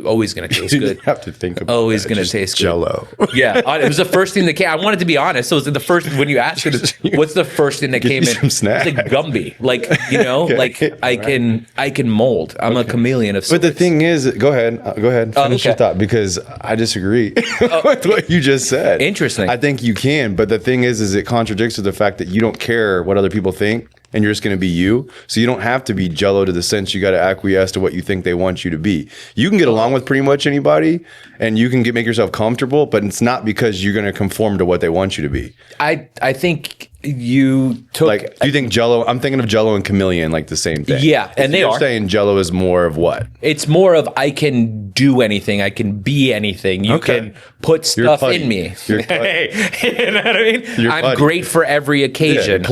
always going to taste good. You have to think about always going to taste Jello. Good. Yeah, it was the first thing that came. I wanted to be honest. So it was the first, when you asked it, what's the first thing that came in? It's like Gumby. Like, okay. Like I can mold. I'm a chameleon of sorts. But the thing is, go ahead. Finish your thought, because I disagree with what you just said. Interesting. I think you can, but the thing is it contradicts with the fact that you don't care what other people think. And you're just going to be you. So you don't have to be Jello to the sense you got to acquiesce to what you think they want you to be. You can get along with pretty much anybody and you can make yourself comfortable, but it's not because you're going to conform to what they want you to be. I think you took Like, do you think Jello? I'm thinking of Jello and Chameleon, like the same thing. Yeah, and they You're are. saying Jello is more of what? It's more of I can do anything. I can be anything. You can put stuff putty. in me. You're putty. Hey, you know what I mean? You're I'm putty. great for every occasion.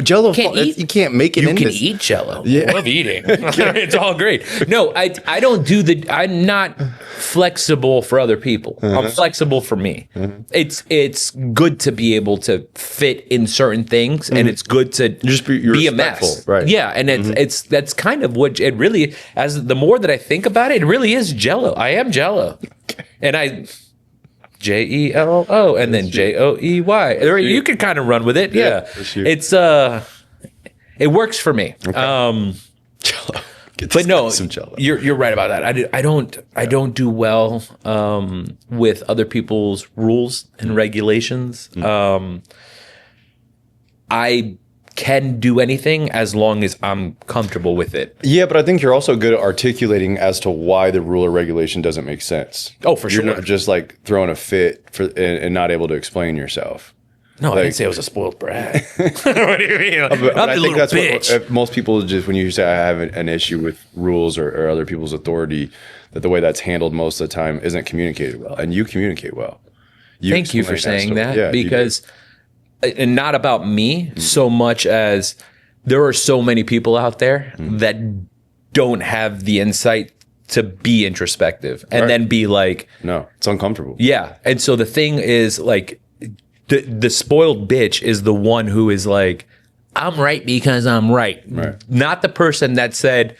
Jello. Can't eat. You can't make it. You in can this. eat Jello. I love eating. It's all great. No, I don't do I'm not flexible for other people. I'm flexible for me. It's good to be able to fit in certain things, and it's good to you're be a respectful, mess. right? Yeah, and that's kind of what it really. As the more that I think about it, it really is Jello. I am Jello, and I. Jello and then Joey. You could kind of run with it. Yeah. It's it works for me. Jello. But no, some Jello. you're right about that. I don't do well with other people's rules and regulations. I can do anything as long as I'm comfortable with it. Yeah, but I think you're also good at articulating as to why the rule or regulation doesn't make sense. Oh, for sure. You're not just like throwing a fit and not able to explain yourself. No, I didn't say I was a spoiled brat. What do you mean? But I'm I the think little that's bitch. what most people just, when you say I have an issue with rules or other people's authority, that the way that's handled most of the time isn't communicated well. And you communicate well. Thank you for explain saying story. that, Yeah, because and not about me so much as there are so many people out there that don't have the insight to be introspective and then be like, no, it's uncomfortable. yeah. And so the thing is like the spoiled bitch is the one who is like, I'm right because I'm right. Not the person that said,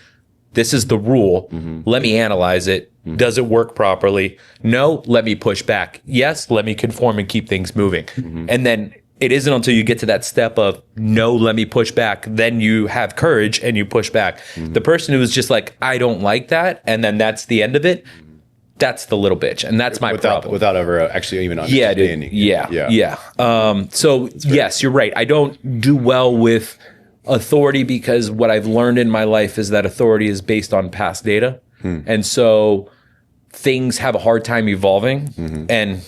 this is the rule. Let me analyze it. Does it work properly? No, let me push back. Yes, let me conform and keep things moving. And then it isn't until you get to that step of no, let me push back, then you have courage and you push back. The person who is just like, I don't like that, and then that's the end of it, that's the little bitch. And that's my problem. Without ever actually even understanding. Yeah. So yes, you're right. I don't do well with authority because what I've learned in my life is that authority is based on past data. And so things have a hard time evolving, and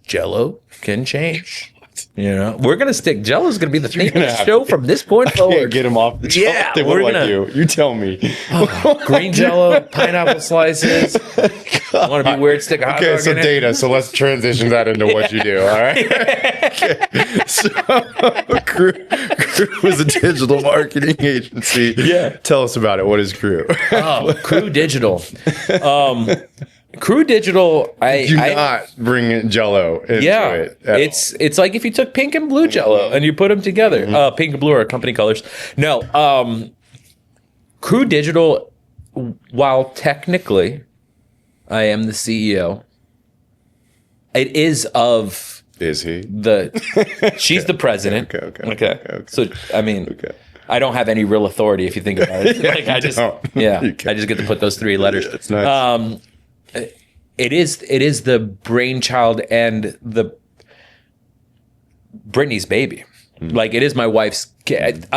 Jello can change. You know, we're gonna stick. Jello's gonna be the theme of the show from this point forward. Get him off the top. Yeah, They we're look gonna like you tell me. Green Jello, pineapple slices. Want to be weird? Stick a hot Okay, dog so in it. data. So let's transition that into what you do. All right. So, Crew is a digital marketing agency. Yeah. Tell us about it. What is Crew? Crew Digital. Crew Digital. Do not bring Jello into it. It's like if you took pink and blue Jello and you put them together. Pink and blue are company colors. No. Crew Digital, while technically I am the CEO, it is of Is he? she's the president. Okay. So I mean, I don't have any real authority if you think about it. Like I just get to put those three letters. It's nice. It is the brainchild and the Brittany's baby. Like it is my wife's kid.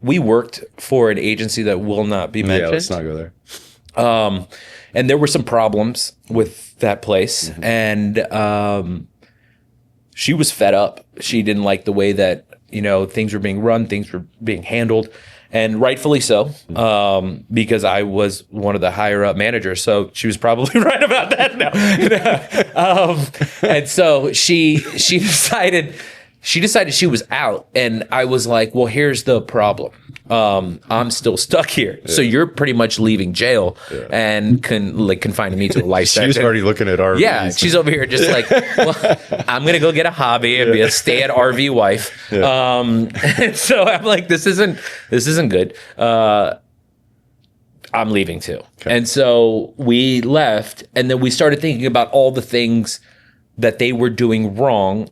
We worked for an agency that will not be mentioned. Yeah, let's not go there. And there were some problems with that place, and she was fed up. She didn't like the way that things were being run, things were being handled. And rightfully so, because I was one of the higher up managers. So she was probably right about that now. And so she decided she was out. And I was like, well, here's the problem. I'm still stuck here. Yeah. So you're pretty much leaving jail and confining me to a life sentence. She was already looking at RVs. Yeah, she's over here just like, well, I'm going to go get a hobby and be a stay at RV wife. Yeah. And so I'm like, this isn't good. I'm leaving too. Okay. And so we left, and then we started thinking about all the things that they were doing wrong.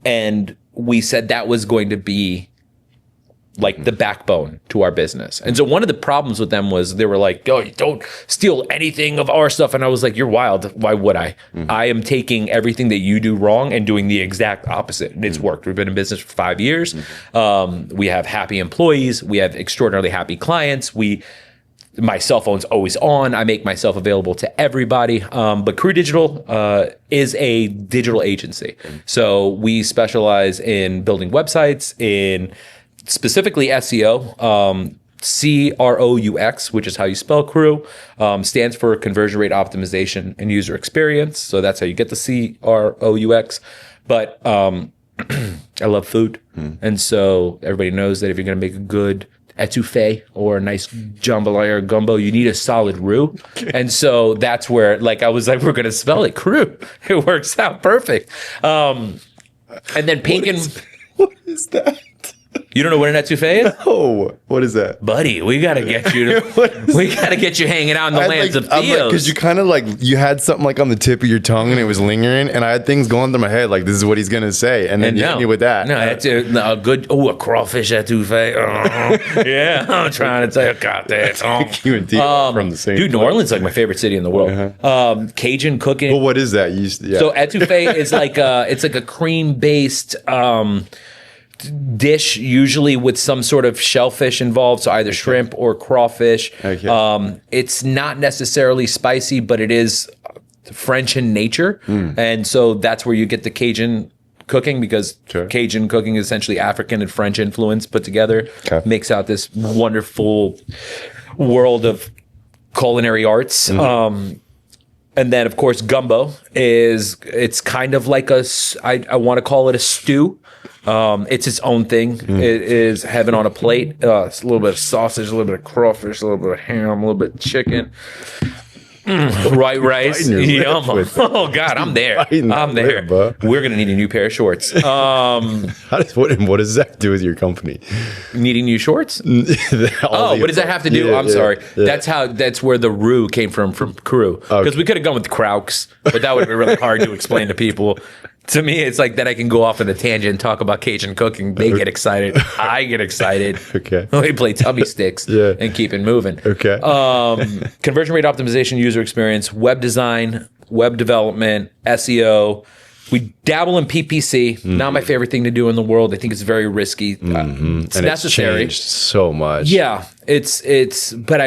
And we said that was going to be like the backbone to our business. And so one of the problems with them was they were like, oh, you don't steal anything of our stuff. And I was like, you're wild. Why would I? I am taking everything that you do wrong and doing the exact opposite. And it's worked. We've been in business for 5 years. We have happy employees. We have extraordinarily happy clients. my cell phone's always on. I make myself available to everybody. But Crew Digital is a digital agency. So we specialize in building websites, in specifically SEO. CROUX, which is how you spell Crew, stands for conversion rate optimization and user experience. So that's how you get the CROUX. But I love food. And so everybody knows that if you're going to make a good etouffee or a nice jambalaya or gumbo, you need a solid roux. And so that's where, like, I was like, we're going to spell it Crew. It works out perfect. And then pink What is that? You don't know what an etouffee is? Oh, what is that? Buddy, we got to get you hanging out in the lands of Theos. Because you kind of like, you had something like on the tip of your tongue and it was lingering, and I had things going through my head like, this is what he's going to say. And then you hit me with that. No, a crawfish etouffee. Yeah, I'm trying to tell you, got that. You and Theo from the same dude, New Orleans is like my favorite city in the world. Cajun cooking. Well, what is that? So etouffee is like it's like a cream-based dish, usually with some sort of shellfish involved, so either shrimp or crawfish. Okay. It's not necessarily spicy, but it is French in nature, and so that's where you get the Cajun cooking, because Cajun cooking is essentially African and French influence put together, makes out this wonderful world of culinary arts. And then, of course, gumbo it's kind of like I want to call it a stew. It's its own thing. It is heaven on a plate. It's a little bit of sausage, a little bit of crawfish, a little bit of ham, a little bit of chicken. White rice. Yum. Oh God, I'm there. I'm there. We're gonna need a new pair of shorts. What does that do with your company? Needing new shorts? What does that have to do? I'm sorry. Yeah. That's where the roux came from Crew. Because we could have gone with Krauks, but that would have been really hard to explain to people. To me, it's like that I can go off on a tangent and talk about Cajun cooking. They get excited. I get excited. Okay. We play tubby sticks and keep it moving. Okay. Conversion rate optimization, user experience, web design, web development, SEO. We dabble in PPC. Not my favorite thing to do in the world. I think it's very risky. It's necessary. It's changed so much. Yeah, but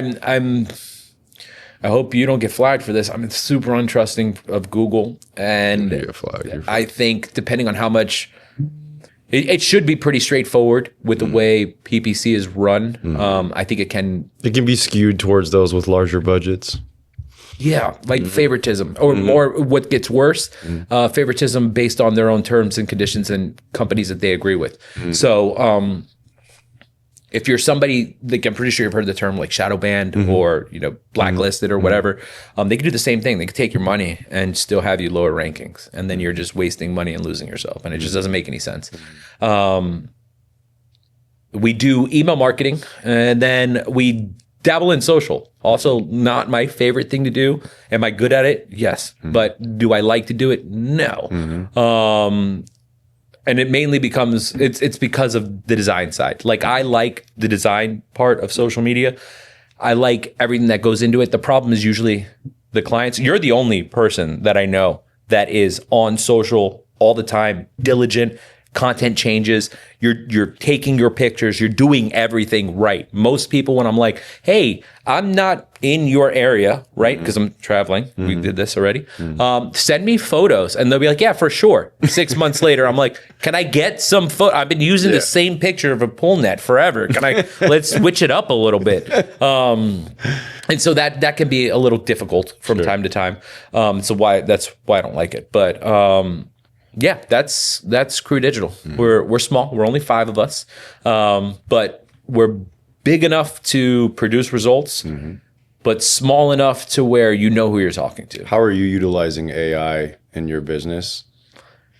I hope you don't get flagged for this. I'm super untrusting of Google, and I think depending on how much, it should be pretty straightforward with the way PPC is run. I think it can be skewed towards those with larger budgets. Yeah, like favoritism, or more. What gets worse, favoritism based on their own terms and conditions and companies that they agree with. So. If you're somebody, like, I'm pretty sure you've heard the term like shadow banned or blacklisted or whatever, they can do the same thing. They can take your money and still have you lower rankings, and then you're just wasting money and losing yourself, and it just doesn't make any sense. We do email marketing, and then we dabble in social. Also, not my favorite thing to do. Am I good at it? Yes, but do I like to do it? No. And it mainly becomes, it's because of the design side. Like, I like the design part of social media. I like everything that goes into it. The problem is usually the clients. You're the only person that I know that is on social all the time, diligent, content changes. You're taking your pictures. You're doing everything right. Most people, when I'm like, hey, I'm not in your area, right? Because I'm traveling. We did this already. Send me photos. And they'll be like, yeah, for sure. 6 months later, I'm like, can I get some photo? I've been using the same picture of a pull net forever. Let's switch it up a little bit. And so that can be a little difficult from time to time. That's why I don't like it. But yeah, that's Crew Digital. We're small. We're only 5 of us, but we're big enough to produce results, but small enough to where you know who you're talking to. How are you utilizing AI in your business?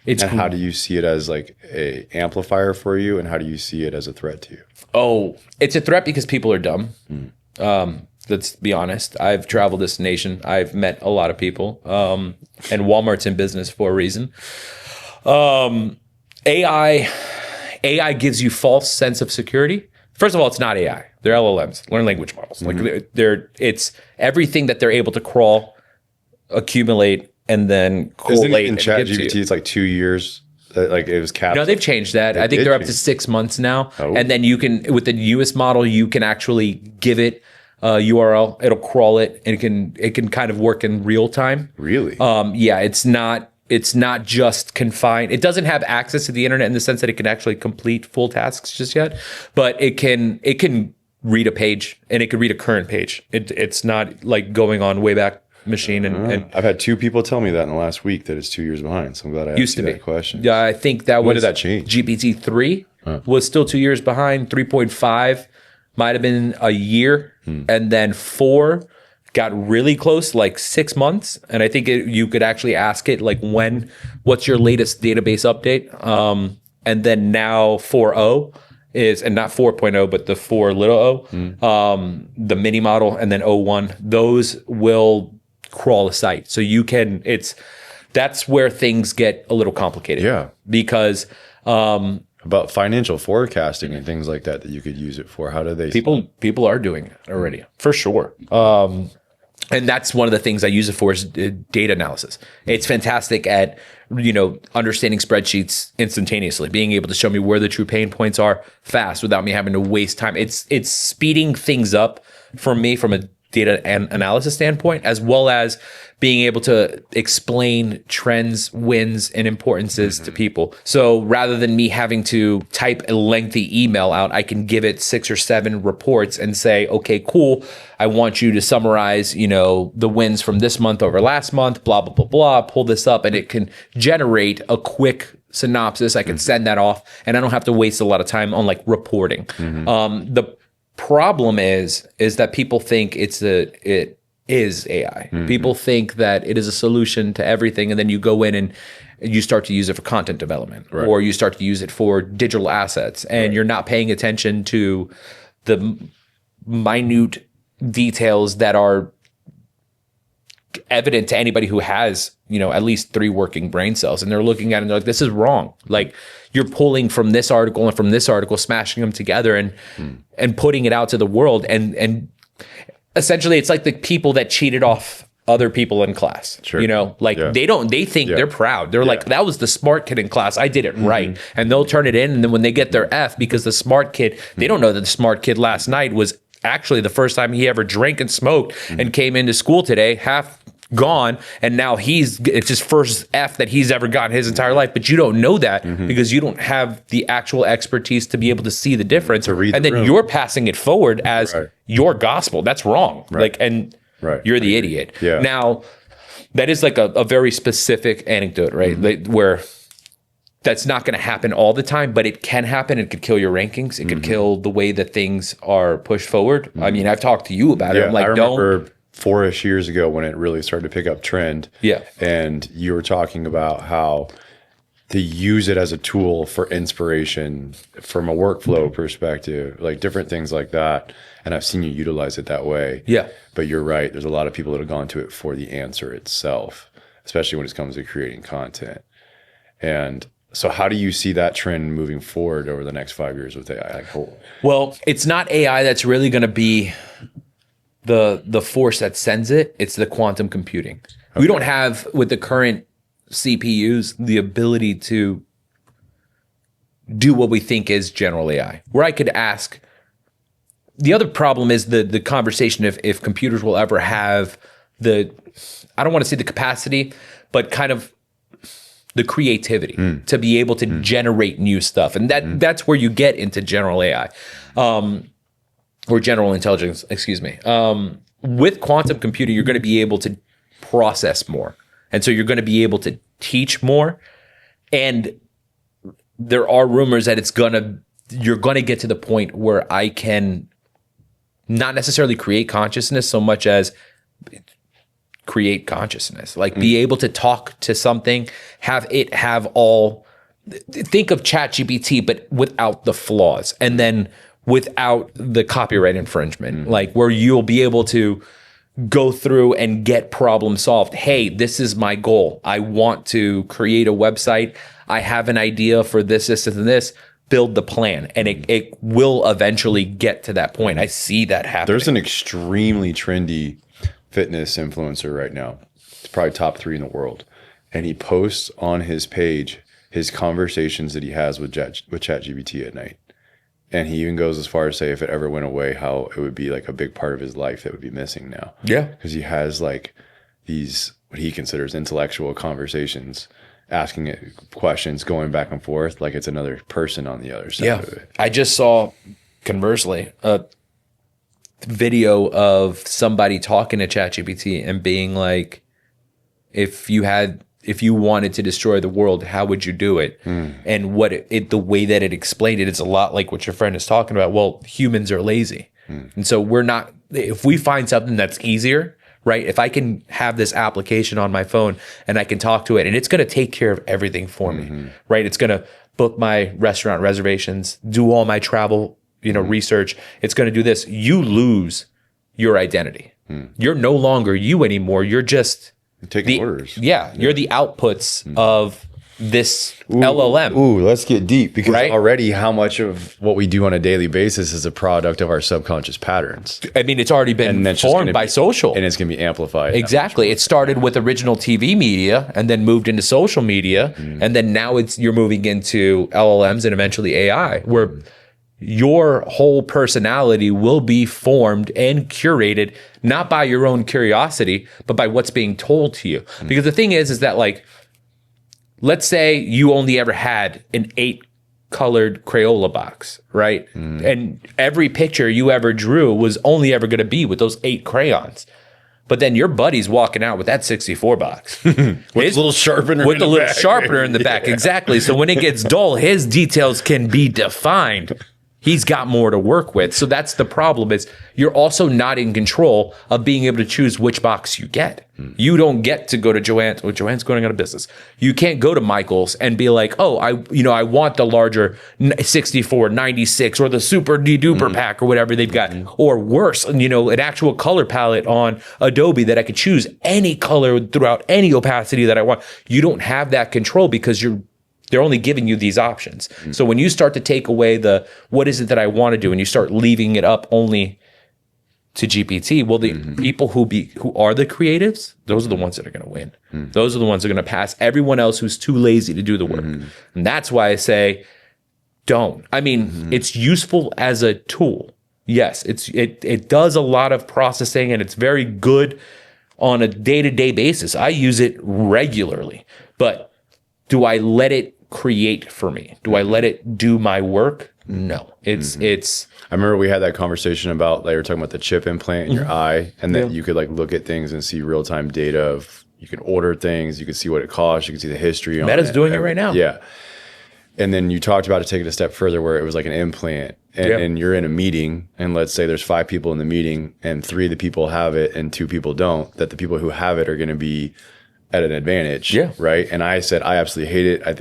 And how do you see it as like a amplifier for you, and how do you see it as a threat to you? Oh, it's a threat because people are dumb. Let's be honest. I've traveled this nation. I've met a lot of people, and Walmart's in business for a reason. AI gives you false sense of security. First of all, it's not AI. They're LLMs, learn language models. Like it's everything that they're able to crawl, accumulate, and then collate. Isn't it in ChatGPT, it's like 2 years. Like it was capped. No, they've changed that. I think they're up to 6 months now. And then you can, with the newest model, you can actually give it URL. It'll crawl it, and it can kind of work in real time. Really? Yeah, it's not just confined. It doesn't have access to the internet in the sense that it can actually complete full tasks just yet, but it can read a page, and it can read a current page. It's not like going on Wayback Machine and I've had 2 people tell me that in the last week that it's 2 years behind. So I'm glad I asked you that question. Yeah, I think that When did that change? GPT-3 was still 2 years behind. 3.5 might have been a year, and then 4 got really close, like 6 months. And I think you could actually ask it like, what's your latest database update? And then now 4.0 is, and not 4.0, but the 4 little o, the mini model, and then 0.1, those will crawl a site. So that's where things get a little complicated. Yeah. Because about financial forecasting and things like that you could use it for. How do they? people are doing it already, for sure. And that's one of the things I use it for is data analysis. It's fantastic at, understanding spreadsheets instantaneously, being able to show me where the true pain points are fast without me having to waste time. It's speeding things up for me from a data analysis standpoint, as well as being able to explain trends, wins, and importances to people. So rather than me having to type a lengthy email out, I can give it 6 or 7 reports and say, okay, cool. I want you to summarize, the wins from this month over last month, blah, blah, blah, blah, pull this up, and it can generate a quick synopsis. I can send that off, and I don't have to waste a lot of time on like reporting. The problem is that people think it is AI. People think that it is a solution to everything, and then you go in and you start to use it for content development, or you start to use it for digital assets, and you're not paying attention to the minute details that are evident to anybody who has, at least 3 working brain cells, and they're looking at it and they're like, this is wrong. Like, you're pulling from this article and from this article, smashing them together and putting it out to the world. And essentially it's like the people that cheated off other people in class, they think they're proud. They're like, that was the smart kid in class. I did it right. And they'll turn it in. And then when they get their F, because the smart kid, they don't know that the smart kid last night was actually the first time he ever drank and smoked and came into school today, half gone, and now it's his first F that he's ever gotten his entire life. But you don't know that because you don't have the actual expertise to be able to see the difference. And then you're passing it forward as your gospel. That's wrong. You're the idiot. Yeah. Now, that is like a very specific anecdote, right? Where that's not going to happen all the time, but it can happen. It could kill your rankings. It could kill the way that things are pushed forward. I mean, I've talked to you about it. I'm like, I remember 4-ish years ago when it really started to pick up trend. Yeah. And you were talking about how to use it as a tool for inspiration from a workflow perspective, like different things like that. And I've seen you utilize it that way. Yeah. But you're right. There's a lot of people that have gone to it for the answer itself, especially when it comes to creating content. And so how do you see that trend moving forward over the next 5 years with AI? Well, it's not AI that's really going to be the force that sends it. It's the quantum computing. Okay. We don't have, with the current CPUs, the ability to do what we think is general AI, where I could ask. The other problem is the conversation if computers will ever have I don't want to say the capacity, but kind of the creativity to be able to generate new stuff. And that's where you get into general AI. Or general intelligence, excuse me. With quantum computing, you're going to be able to process more. And so you're going to be able to teach more. And there are rumors that you're going to get to the point where I can not necessarily create consciousness so much as create consciousness. Like be able to talk to something, have it have think of ChatGPT, but without the flaws. And then without the copyright infringement, like where you'll be able to go through and get problem solved. Hey, this is my goal. I want to create a website. I have an idea for this, and this. Build the plan. And it will eventually get to that point. I see that happening. There's an extremely trendy fitness influencer right now. It's probably top 3 in the world. And he posts on his page his conversations that he has with ChatGPT at night. And he even goes as far as say, if it ever went away, how it would be like a big part of his life that would be missing now. Yeah. Because he has like these, what he considers intellectual conversations, asking it questions, going back and forth like it's another person on the other side of it. I just saw, conversely, a video of somebody talking to ChatGPT and being like, if you wanted to destroy the world, how would you do it? And what the way that it explained it, it's a lot like what your friend is talking about. Well, humans are lazy. And so if we find something that's easier, right? If I can have this application on my phone and I can talk to it and it's going to take care of everything for me, right? It's going to book my restaurant reservations, do all my travel, research. It's going to do this. You lose your identity. You're no longer you anymore. You're just taking orders. Yeah. You're the outputs of this LLM. Ooh, let's get deep because Right? already how much of what we do on a daily basis is a product of our subconscious patterns. I mean, it's already been that's just formed gonna by social. And it's going to be amplified. Exactly. It started with original TV media and then moved into social media. And then now you're moving into LLMs and eventually AI, where your whole personality will be formed and curated, not by your own curiosity, but by what's being told to you. Because the thing is that like, let's say you only ever had an 8-colored Crayola box, right? And every picture you ever drew was only ever going to be with those 8 crayons. But then your buddy's walking out with that 64 box. with a little sharpener With in a the little back. sharpener in the back, exactly. So when it gets dull, his details can be defined. He's got more to work with. So that's the problem, is you're also not in control of being able to choose which box you get. You don't get to go to Joann's. Well, Joann's going out of business. You can't go to Michael's and be like, oh, I want the larger 64, 96, or the super de-duper pack or whatever they've got. Or worse, an actual color palette on Adobe that I could choose any color throughout any opacity that I want. You don't have that control because they're only giving you these options. So when you start to take away what is it that I want to do, and you start leaving it up only to GPT, well, the people who are the creatives, those are the ones that are going to win. Those are the ones that are going to pass everyone else who's too lazy to do the work. And that's why I say, don't. I mean, it's useful as a tool. Yes, it does a lot of processing, and it's very good on a day-to-day basis. I use it regularly, but do I let it create for me? Do I let it do my work? No. It's I remember we had that conversation about, like, we were talking about the chip implant in your eye, and that you could like look at things and see real-time data of, you can order things, you can see what it costs, you can see the history on Meta's it. doing it right now. Yeah. And then you talked about it, take it a step further, where it was like an implant, and you're in a meeting, and let's say there's 5 people in the meeting and 3 of the people have it and 2 people don't, that the people who have it are going to be at an advantage. Yeah. Right. And I said, I absolutely hate it. I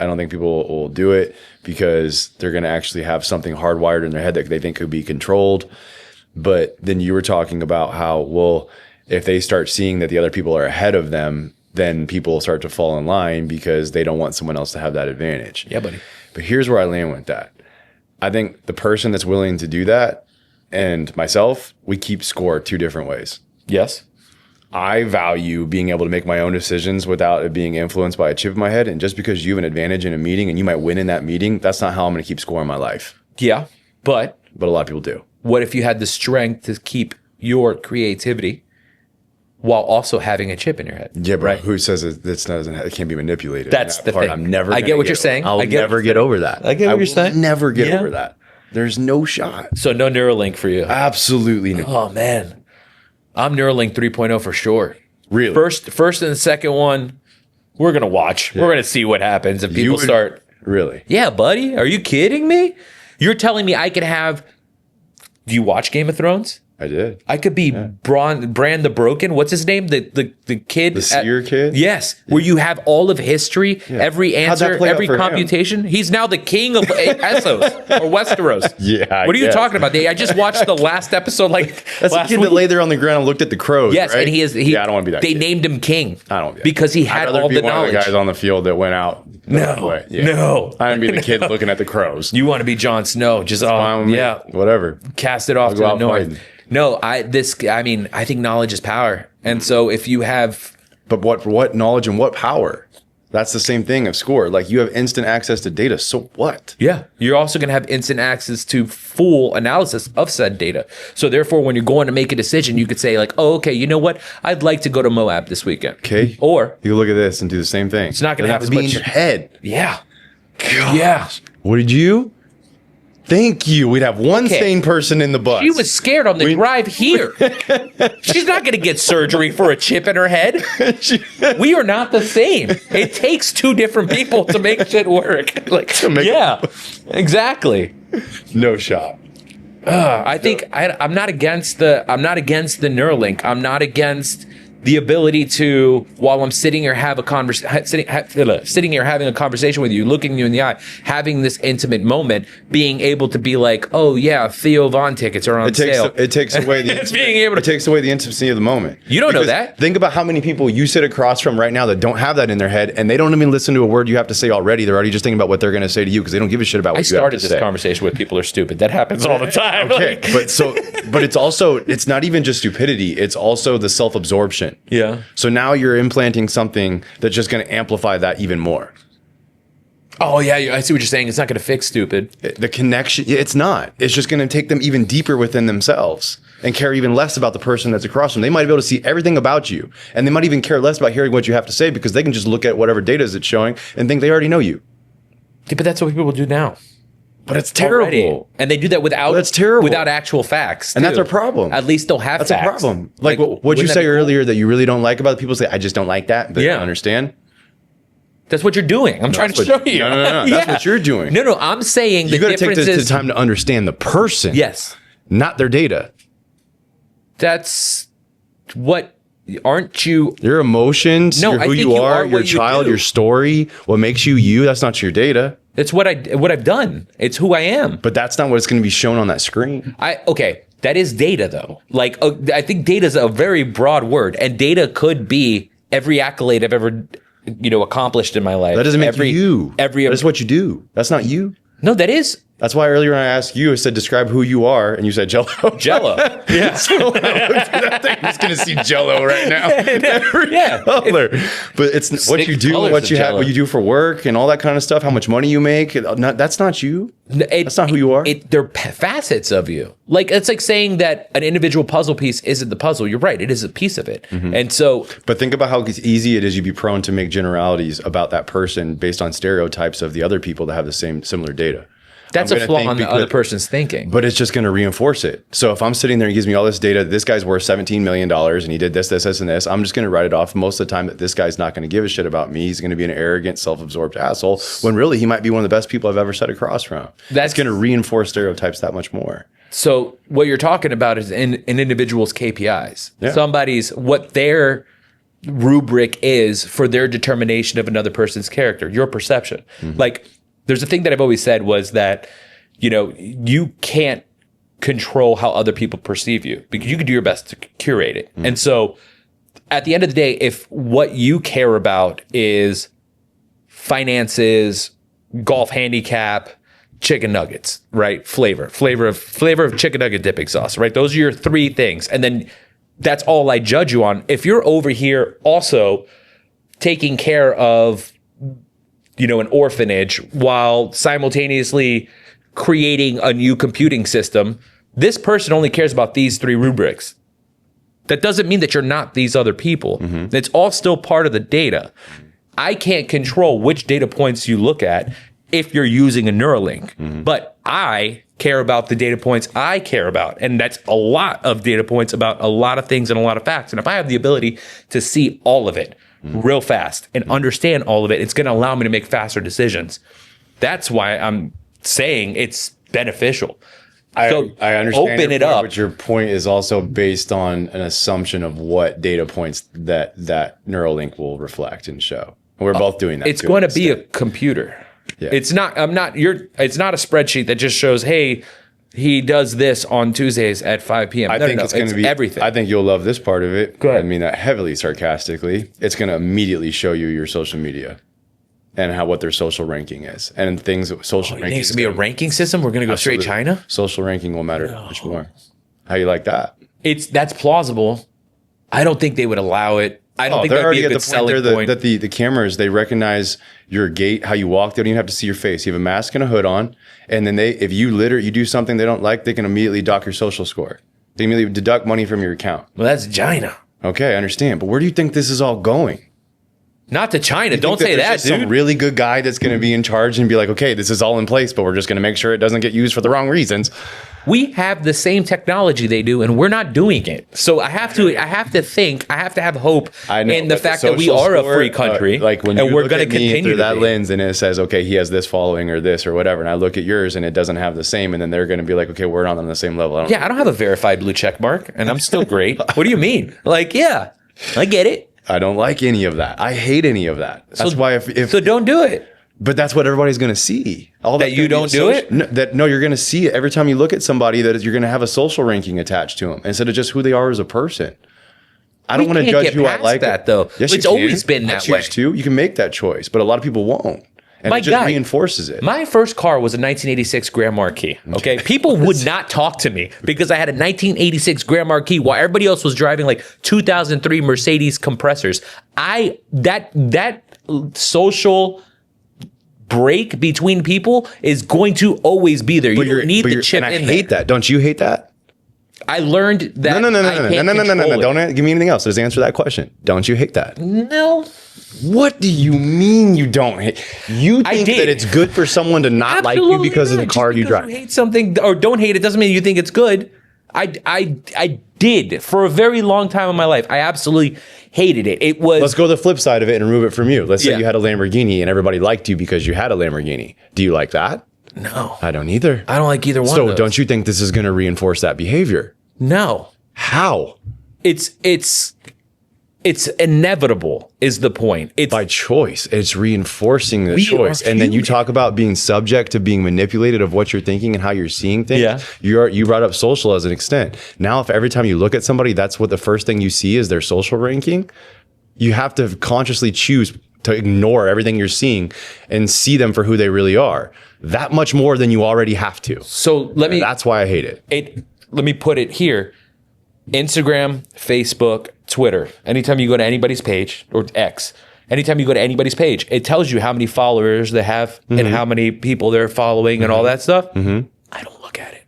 don't think people will do it because they're going to actually have something hardwired in their head that they think could be controlled. But then you were talking about how, well, if they start seeing that the other people are ahead of them, then people will start to fall in line because they don't want someone else to have that advantage. Yeah, buddy. But here's where I land with that. I think the person that's willing to do that, and myself, we keep score 2 different ways. Yes. I value being able to make my own decisions without it being influenced by a chip in my head. And just because you have an advantage in a meeting and you might win in that meeting, that's not how I'm going to keep scoring my life. Yeah. But a lot of people do. what if you had the strength to keep your creativity while also having a chip in your head? Yeah, but who says it can't be manipulated? That's the thing. I'm never. I get what you're saying. I'll never get over that. I get what you're saying. Never get over that. There's no shot. So no Neuralink for you. Absolutely no. Oh man, I'm Neuralink 3.0 for sure. Really? First and the second one, we're gonna watch. Yeah. We're gonna see what happens if people start. Really? Yeah, buddy. Are you kidding me? You're telling me I could have? Do you watch Game of Thrones? I did. I could be Bran the Broken. What's his name? The kid. The seer kid? Yes. Where you have all of history, every answer, every computation. He's now the king of Essos or Westeros. Yeah. What are you talking about? I just watched the last episode. That's the kid that lay there on the ground and looked at the crows. Yes, right? and he is. I don't want to be that. They kid. named him king. I don't want to be that because he had all the knowledge. One of the guys on the field that went out. No. I want to be the kid looking at the crows. You want to be Jon Snow? Just whatever. Cast it off to the north. No, I think knowledge is power. And so if you have... But what knowledge and what power? That's the same thing of score. Like you have instant access to data. So what? Yeah. You're also going to have instant access to full analysis of said data. So therefore, when you're going to make a decision, you could say like, oh, okay, you know what? I'd like to go to Moab this weekend. Okay. Or you look at this and do the same thing. It's not going to have as be much in your head. Yeah. Gosh. Yeah. What did you? Thank you. We'd have one sane person in the bus. She was scared on the drive here. She's not going to get surgery for a chip in her head. We are not the same. It takes two different people to make shit work. Like, exactly. No shot. I think I'm not against the Neuralink. I'm not against the ability to, while I'm sitting here having a conversation with you, looking you in the eye, having this intimate moment, being able to be like, oh yeah, Theo Von tickets are on sale. It takes away the it takes away the intimacy of the moment. You don't know that. Think about how many people you sit across from right now that don't have that in their head, and they don't even listen to a word you have to say already. They're already just thinking about what they're going to say to you because they don't give a shit about what you have to say. I started this conversation with people are stupid. That happens all the time. Okay, but it's not even just stupidity. It's also the self-absorption. Yeah. So now you're implanting something that's just going to amplify that even more. Oh, yeah. I see what you're saying. It's not going to fix stupid. The connection, it's not. It's just going to take them even deeper within themselves and care even less about the person that's across from them. They might be able to see everything about you, and they might even care less about hearing what you have to say because they can just look at whatever data it's showing and think they already know you. Yeah, but that's what people do now. But it's terrible. Already. And they do that that's terrible. without actual facts. Too. And that's our problem. At least they'll have that's facts. That's a problem. Like what'd you say earlier that you really don't like about people say, I just don't like that, but I don't understand? That's what you're doing. I'm trying to show you. No. That's what you're doing. No, I'm saying you got to take the time to understand the person. Yes. Not their data. That's what, aren't you? Your emotions, who you are, your child, your story, what makes you you, that's not your data. It's what I've done. It's who I am. But that's not what's going to be shown on that screen. Okay. That is data though. Like I think data is a very broad word, and data could be every accolade I've ever, accomplished in my life. That doesn't make you. That's what you do. That's not you. No, that is. That's why earlier when I asked you, I said, describe who you are. And you said Jello. Jello. Yeah. So when I looked at that thing, I'm just going to see Jello right now. Every color. But it's what you do, what you do for work and all that kind of stuff, how much money you make. That's not you. That's not who you are. They're facets of you. Like, it's like saying that an individual puzzle piece isn't the puzzle. You're right. It is a piece of it. Mm-hmm. And so. But think about how easy it is. You'd be prone to make generalities about that person based on stereotypes of the other people that have the similar data. That's a flaw on the other person's thinking. But it's just going to reinforce it. So if I'm sitting there and he gives me all this data, this guy's worth $17 million and he did this, and this, I'm just going to write it off most of the time that this guy's not going to give a shit about me. He's going to be an arrogant, self-absorbed asshole when really he might be one of the best people I've ever sat across from. That's going to reinforce stereotypes that much more. So what you're talking about is an individual's KPIs. Yeah. What their rubric is for their determination of another person's character, your perception. Mm-hmm. Like, there's a thing that I've always said was that, you can't control how other people perceive you because you can do your best to curate it. Mm. And so at the end of the day, if what you care about is finances, golf handicap, chicken nuggets, right? Flavor of chicken nugget dipping sauce, right? Those are your three things. And then that's all I judge you on. If you're over here also taking care of an orphanage while simultaneously creating a new computing system, this person only cares about these three rubrics. That doesn't mean that you're not these other people. Mm-hmm. It's all still part of the data. I can't control which data points you look at if you're using a Neuralink, but I care about the data points I care about. And that's a lot of data points about a lot of things and a lot of facts. And if I have the ability to see all of it, real fast and understand all of it, it's going to allow me to make faster decisions. That's why I'm saying it's beneficial. I understand. Open it up. But your point is also based on an assumption of what data points that Neuralink will reflect and show. And we're both doing that. It's going to be a computer. Yeah. It's not a spreadsheet that just shows, hey, he does this on Tuesdays at 5 p.m. I think it's going to be everything. I think you'll love this part of it. Go ahead. I mean that heavily sarcastically. It's going to immediately show you your social media and what their social ranking is. And things social ranking. It needs to be a ranking system. We're going to go straight China. Social ranking will matter much more. How you like that? That's plausible. I don't think they would allow it I don't think they're that'd be already a at good the point selling there point. that the cameras, they recognize your gait, how you walk. They don't even have to see your face. You have a mask and a hood on. And then if you do something they don't like, they can immediately dock your social score. They immediately deduct money from your account. Well, that's China. Okay, I understand. But where do you think this is all going? Not to China. Don't Think say there's that, just dude. Some really good guy that's going to be in charge and be like, okay, this is all in place, but we're just going to make sure it doesn't get used for the wrong reasons. We have the same technology they do, and we're not doing it. So I have to have hope in the fact that we are a free country, like when and you we're look going to at me continue through to that be. lens, and it says, okay, he has this following or this or whatever, and I look at yours and it doesn't have the same, and then they're going to be like, okay, we're not on the same level. I don't have a verified blue check mark, and I'm still great. What do you mean? Like, yeah, I get it. I don't like any of that. I hate any of that. That's why So don't do it. but that's what everybody's going to see. All That you don't do it? No, you're going to see it every time you look at somebody. That you're going to have a social ranking attached to them instead of just who they are as a person. I don't want to judge who I like. That though, yes, it's you can. always been that way. To. You can make that choice, but a lot of people won't, and My it just guy, reinforces it. My first car was a 1986 Grand Marquis. Okay, people would not talk to me because I had a 1986 Grand Marquis while everybody else was driving like 2003 Mercedes compressors. That social break between people is going to always be there. You don't need the chip and I in hate there. that. Don't you hate that? I learned that. No. No. Don't give me anything else. Just answer that question. Don't you hate that? No. What do you mean you don't hate? You think that it's good for someone to not like you because of the car you drive? You hate something or don't hate it doesn't mean you think it's good. I did for a very long time in my life. I absolutely hated it. It was. Let's go to the flip side of it and remove it from you. Let's say Yeah. you had a Lamborghini and everybody liked you because you had a Lamborghini. Do you like that? No. I don't either. I don't like either one of So those. don't you think this is going to reinforce that behavior? No. How? It's inevitable is the point. It's By choice. It's reinforcing the We choice. are And then you human. talk about being subject to being manipulated of what you're thinking and how you're seeing things. Yeah. You brought up social as an extent. Now, if every time you look at somebody, that's what the first thing you see is their social ranking, you have to consciously choose to ignore everything you're seeing and see them for who they really are. That much more than you already have to. so That's why I hate it. let me put it here. Instagram, Facebook, Twitter. Anytime you go to anybody's page or X, anytime you go to anybody's page, it tells you how many followers they have and how many people they're following and all that stuff. I don't look at it.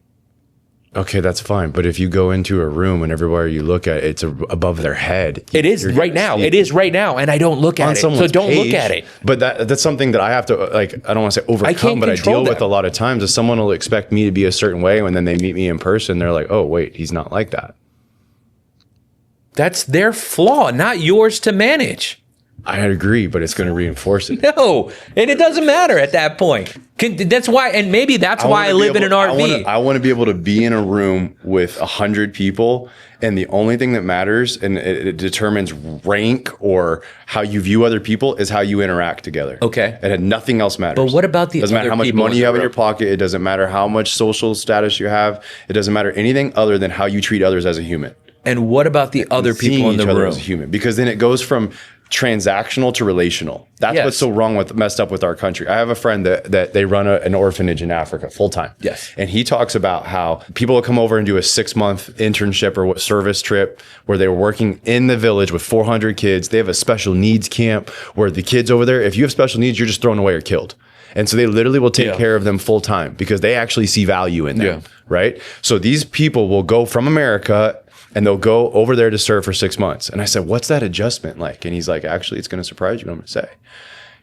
Okay, that's fine. But if you go into a room and everywhere you look at it, it's above their head. It is right now. It is right now. And I don't look at it. So don't look at it. But that's something that I have to, like, I don't want to say overcome, can't but I control deal with them. a lot of times. Is someone will expect me to be a certain way, and then they meet me in person, they're like, oh, wait, he's not like that. That's their flaw, not yours to manage. I agree, but it's going to reinforce it. No, and it doesn't matter at that point. That's why, and maybe that's why I live in an RV. I want to be able to be in a room with 100 people, and the only thing that matters and it determines rank or how you view other people is how you interact together. Okay. And nothing else matters. But what about the doesn't matter other how much people money in you the have in your room? pocket. It doesn't matter how much social status you have. It doesn't matter anything other than how you treat others as a human. And what about the other people Seeing in the each other room? as a human, because then it goes from transactional to relational. That's Yes. what's so wrong with messed up with our country. I have a friend that they run an orphanage in Africa full time. Yes. And he talks about how people will come over and do a 6-month internship or service trip where they were working in the village with 400 kids. They have a special needs camp where the kids over there, if you have special needs, you're just thrown away or killed. And so they literally will take care of them full time because they actually see value in them. Yeah. Right. So these people will go from America and they'll go over there to serve for 6 months. And I said, what's that adjustment like? And he's like, actually, it's going to surprise you what I'm going to say.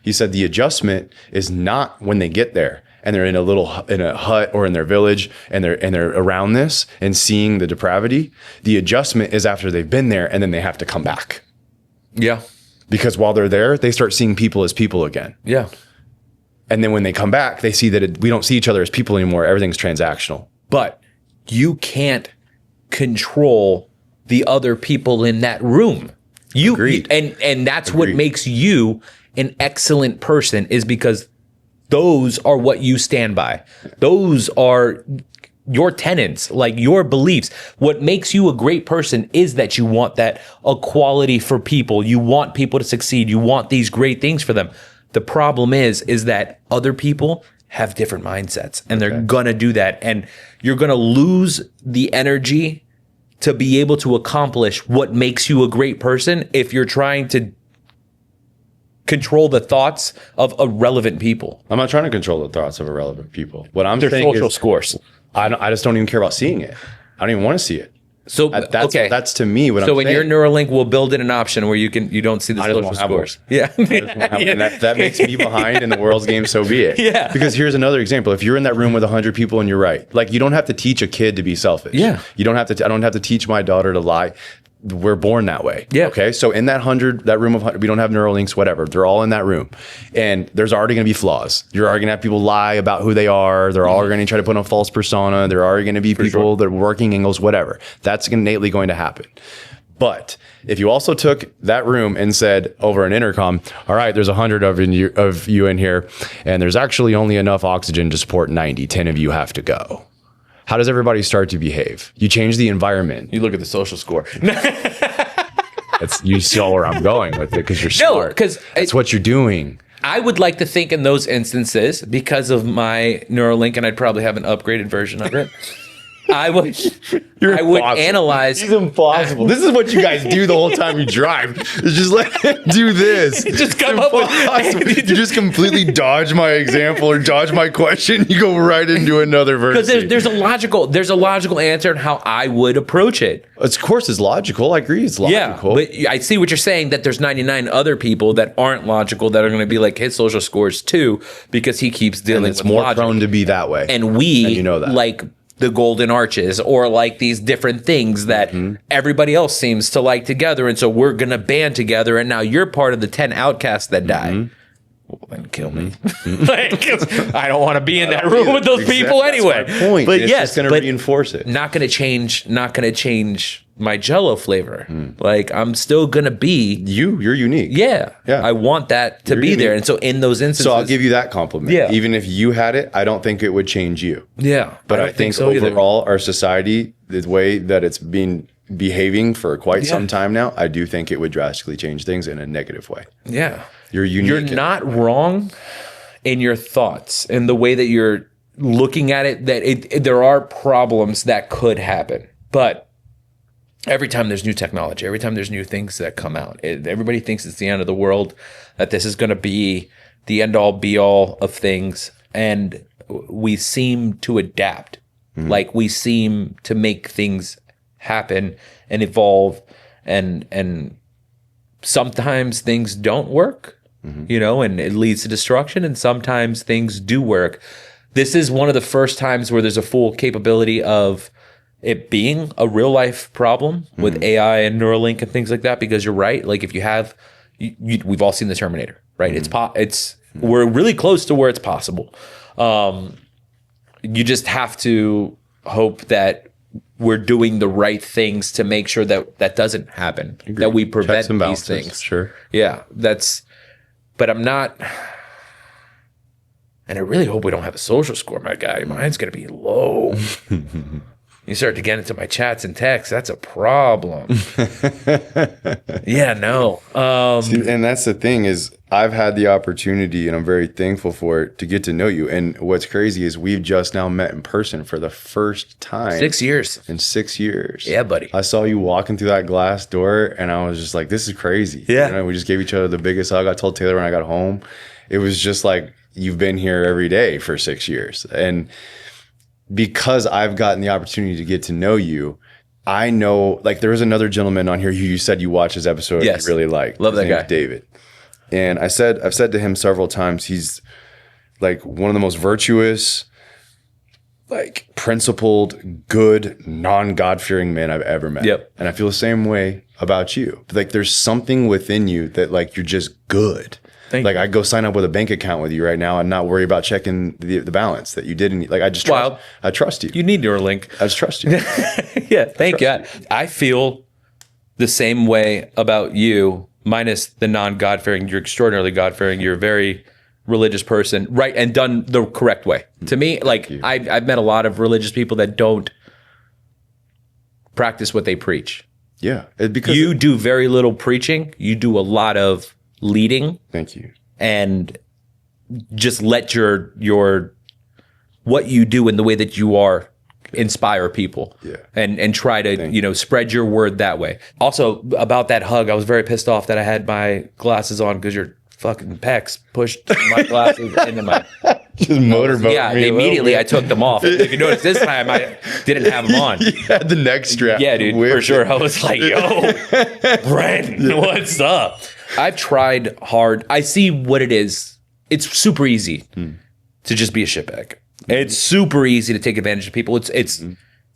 He said, the adjustment is not when they get there and they're in a hut or in their village and they're around this and seeing the depravity. The adjustment is after they've been there and then they have to come back. Yeah. Because while they're there, they start seeing people as people again. Yeah. And then when they come back, they see that we don't see each other as people anymore. Everything's transactional. But you can't control the other people in that room. Agreed. And that's what Agreed. makes you an excellent person, is because those are what you stand by. Those are your tenets, like your beliefs. What makes you a great person is that you want that equality for people. You want people to succeed. You want these great things for them. The problem is that other people have different mindsets and they're going to do that. And you're going to lose the energy to be able to accomplish what makes you a great person if you're trying to control the thoughts of irrelevant people. I'm not trying to control the thoughts of irrelevant people. What I'm Their saying social is, scores. I just don't even care about seeing it. I don't even want to see it. So That's to me what I'm So in saying. your Neuralink, we'll build in an option where you don't see the I just social won't have scores. one. Yeah. And that makes me behind in the world's game, so be it. Yeah. Because here's another example. If you're in that room with 100 people and you're right, like you don't have to teach a kid to be selfish. Yeah. You don't have to, I don't have to teach my daughter to lie. We're born that way. Yeah. Okay. So in that room of 100, we don't have Neuralinks, whatever. They're all in that room. And there's already going to be flaws. You're already going to have people lie about who they are. They're all going to try to put on a false persona. There are going to be people that are working angles, whatever. That's innately going to happen. But if you also took that room and said over an intercom, all right, there's 100 of you in here, and there's actually only enough oxygen to support 90, 10 of you have to go. How does everybody start to behave? You change the environment. You look at the social score. You see where I'm going with it because you're smart. No, because that's what you're doing. I would like to think in those instances, because of my Neuralink, and I'd probably have an upgraded version of it. I would analyze. He's impossible. This is what you guys do the whole time you drive. Is just let him do this. Just come up with. You just completely dodge my example or dodge my question. You go right into another verse. Because there's a logical answer in how I would approach it. Of course, it's logical. I agree, it's logical. Yeah, but I see what you're saying. That there's 99 other people that aren't logical that are going to be like his social scores too, because he keeps dealing it's with more logic. prone to be that way. And we, you know that. like the golden arches or like these different things that everybody else seems to like together. And so we're going to band together. And now you're part of the 10 outcasts that die. Well, then kill me. I don't want to be in that room with those people anyway. That's my point. But it's just going to reinforce it. Not going to change my Jello flavor. Like I'm still going to be you're unique. Yeah. I want that to be there. And so in those instances, so I'll give you that compliment. Yeah. Even if you had it, I don't think it would change you. Yeah. But I think so overall, our society, the way that it's been behaving for quite some time now, I do think it would drastically change things in a negative way. Yeah. You're unique. You're not wrong in your thoughts and the way that you're looking at it, that there are problems that could happen. But every time there's new technology, every time there's new things that come out, everybody thinks it's the end of the world, that this is going to be the end all be all of things. And we seem to adapt. Like we seem to make things happen and evolve, and sometimes things don't work, and it leads to destruction, and sometimes things do work. This is one of the first times where there's a full capability of it being a real life problem with AI and Neuralink and things like that, because you're right. Like if you have, we've all seen the Terminator, right? We're really close to where it's possible. You just have to hope that we're doing the right things to make sure that that doesn't happen, that we prevent these things. Sure. Yeah, but I'm not, and I really hope we don't have a social score, my guy. Mine's going to be low. You start to get into my chats and texts, that's a problem. Yeah, no. See, and that's the thing is I've had the opportunity, and I'm very thankful for it, to get to know you. And what's crazy is we've just now met in person for the first time. 6 years. In 6 years. Yeah, buddy. I saw you walking through that glass door, and I was just like, this is crazy. Yeah. We just gave each other the biggest hug. I told Taylor when I got home, it was just like, you've been here every day for 6 years. And because I've gotten the opportunity to get to know you, I know, like, there was another gentleman on here who you said you watched his episode and you really liked. Love that guy. David. And I've said to him several times, he's like one of the most virtuous, like principled, good, non-God-fearing men I've ever met. Yep. And I feel the same way about you. Like there's something within you that like you're just good. Like I'd go sign up with a bank account with you right now and not worry about checking the balance that you didn't. Like I just trust you. You need Neuralink. I just trust you. Yeah, thank God. I feel the same way about you, minus the non-God-fearing. You're extraordinarily God-fearing. You're a very religious person, right? And done the correct way. To me, like I've met a lot of religious people that don't practice what they preach. Yeah, because you do very little preaching. You do a lot of leading. Thank you. And just let your what you do and the way that you are inspire people Yeah. and try to, spread your word that way. Also, about that hug, I was very pissed off that I had my glasses on because your fucking pecs pushed my glasses into my... Just motorboat. Yeah, immediately I took them off. If you notice, this time I didn't have them on. You had the neck strap. Yeah, dude, for sure. I was like, yo, Brenton, what's up? I've tried hard. I see what it is. It's super easy to just be a shitbag. It's super easy to take advantage of people.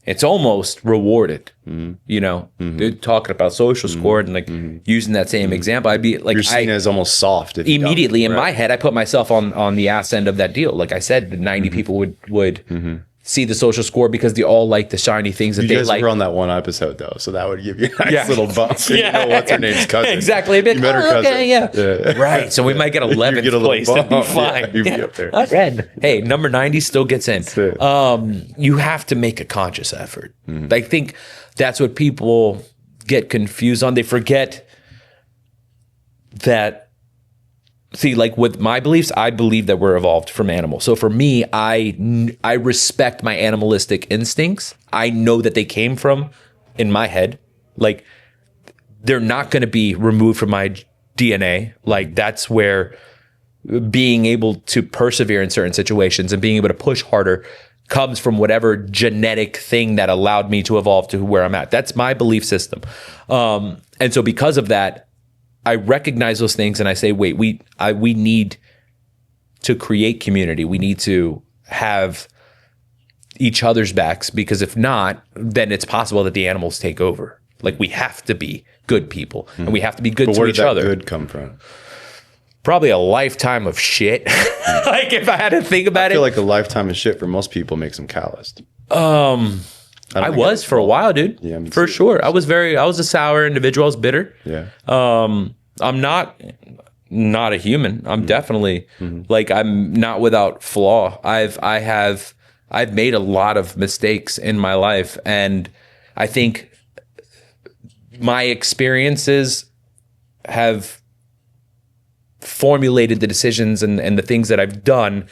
It's almost rewarded. They're talking about social score and like using that same example. I'd be like, You're seen as almost soft. If immediately in my head, I put myself on the ass end of that deal. Like I said, the 90 people would see the social score because they all like the shiny things that you they guys like. were on that one episode though, so that would give you a nice Yeah. little bump. Yeah. What's her name's cousin? Exactly. I'd be like, You met her cousin. okay, yeah. Right. So we might get 11th get a little place. That'd be bump. fine. Yeah, you'd be up there. Not red. Hey, number 90 still gets in. it. You have to make a conscious effort. I think that's what people get confused on. They forget that. See, like with my beliefs, I believe that we're evolved from animals. So for me, I respect my animalistic instincts. I know that they came from in my head. Like they're not going to be removed from my DNA. Like that's where being able to persevere in certain situations and being able to push harder comes from whatever genetic thing that allowed me to evolve to where I'm at. That's my belief system. And so because of that, I recognize those things and I say, wait, we need to create community. We need to have each other's backs because if not, then it's possible that the animals take over. Like we have to be good people and we have to be good to each other. Where did that good come from? Probably a lifetime of shit. Like if I had to think about I feel like a lifetime of shit for most people makes them calloused. I was for a while, dude. Yeah, for sure. I was a sour individual. I was bitter. Yeah. I'm not a human. I'm definitely like I'm not without flaw. I've made a lot of mistakes in my life, and I think my experiences have formulated the decisions and the things that I've done.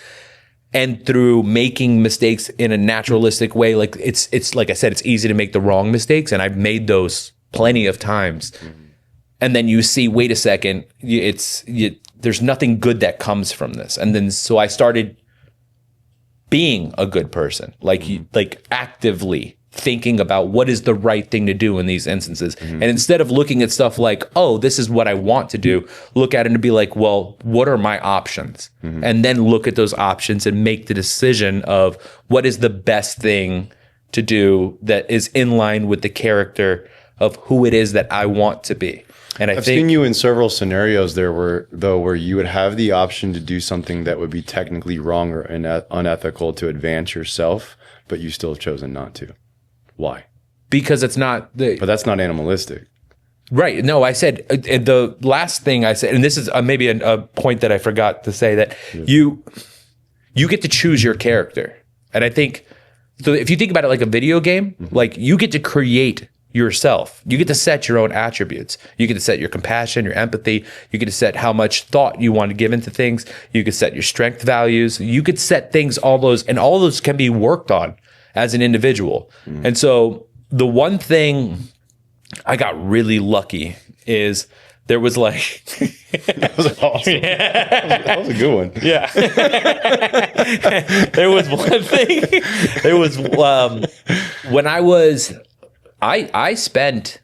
And through making mistakes in a naturalistic way, like it's like I said, it's easy to make the wrong mistakes, and I've made those plenty of times. And then you see, wait a second, there's nothing good that comes from this. And then so I started being a good person, like actively thinking about what is the right thing to do in these instances. And instead of looking at stuff like, oh, this is what I want to do, look at it and be like, well, what are my options? And then look at those options and make the decision of what is the best thing to do that is in line with the character of who it is that I want to be. And I've seen you in several scenarios there where you would have the option to do something that would be technically wrong or unethical to advance yourself, but you still have chosen not to. Why? Because it's not But that's not animalistic. Right. No, I said the last thing I said, and this is maybe a point that I forgot to say, that you get to choose your character. And I think, so if you think about it like a video game, like you get to create yourself. You get to set your own attributes. You get to set your compassion, your empathy. You get to set how much thought you want to give into things. You could set your strength values. You could set things, all those can be worked on as an individual. And so the one thing I got really lucky is there was like... That was awesome. That was a good one. Yeah. There was one thing. There was when I spent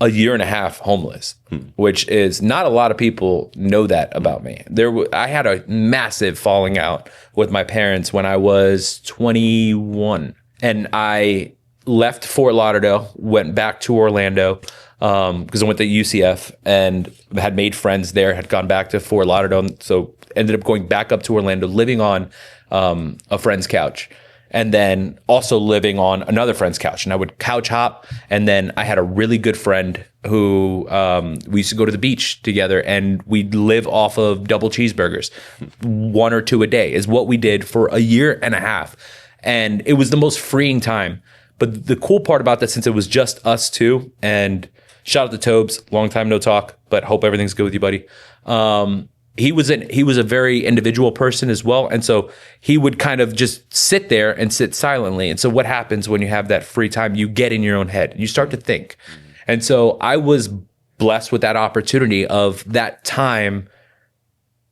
a year and a half homeless, which is not a lot of people know that about me. I had a massive falling out with my parents when I was 21, and I left Fort Lauderdale, went back to Orlando because I went to UCF and had made friends there, had gone back to Fort Lauderdale, so ended up going back up to Orlando, living on a friend's couch. And then also living on another friend's couch. And I would couch hop. And then I had a really good friend who we used to go to the beach together, and we'd live off of double cheeseburgers. 1 or 2 a day is what we did for a year and a half. And it was the most freeing time. But the cool part about that, since it was just us two, and shout out to Tobes, long time no talk, but hope everything's good with you, buddy. he was a very individual person as well. And so he would kind of just sit there and sit silently. And so what happens when you have that free time? You get in your own head. You start to think. And so I was blessed with that opportunity of that time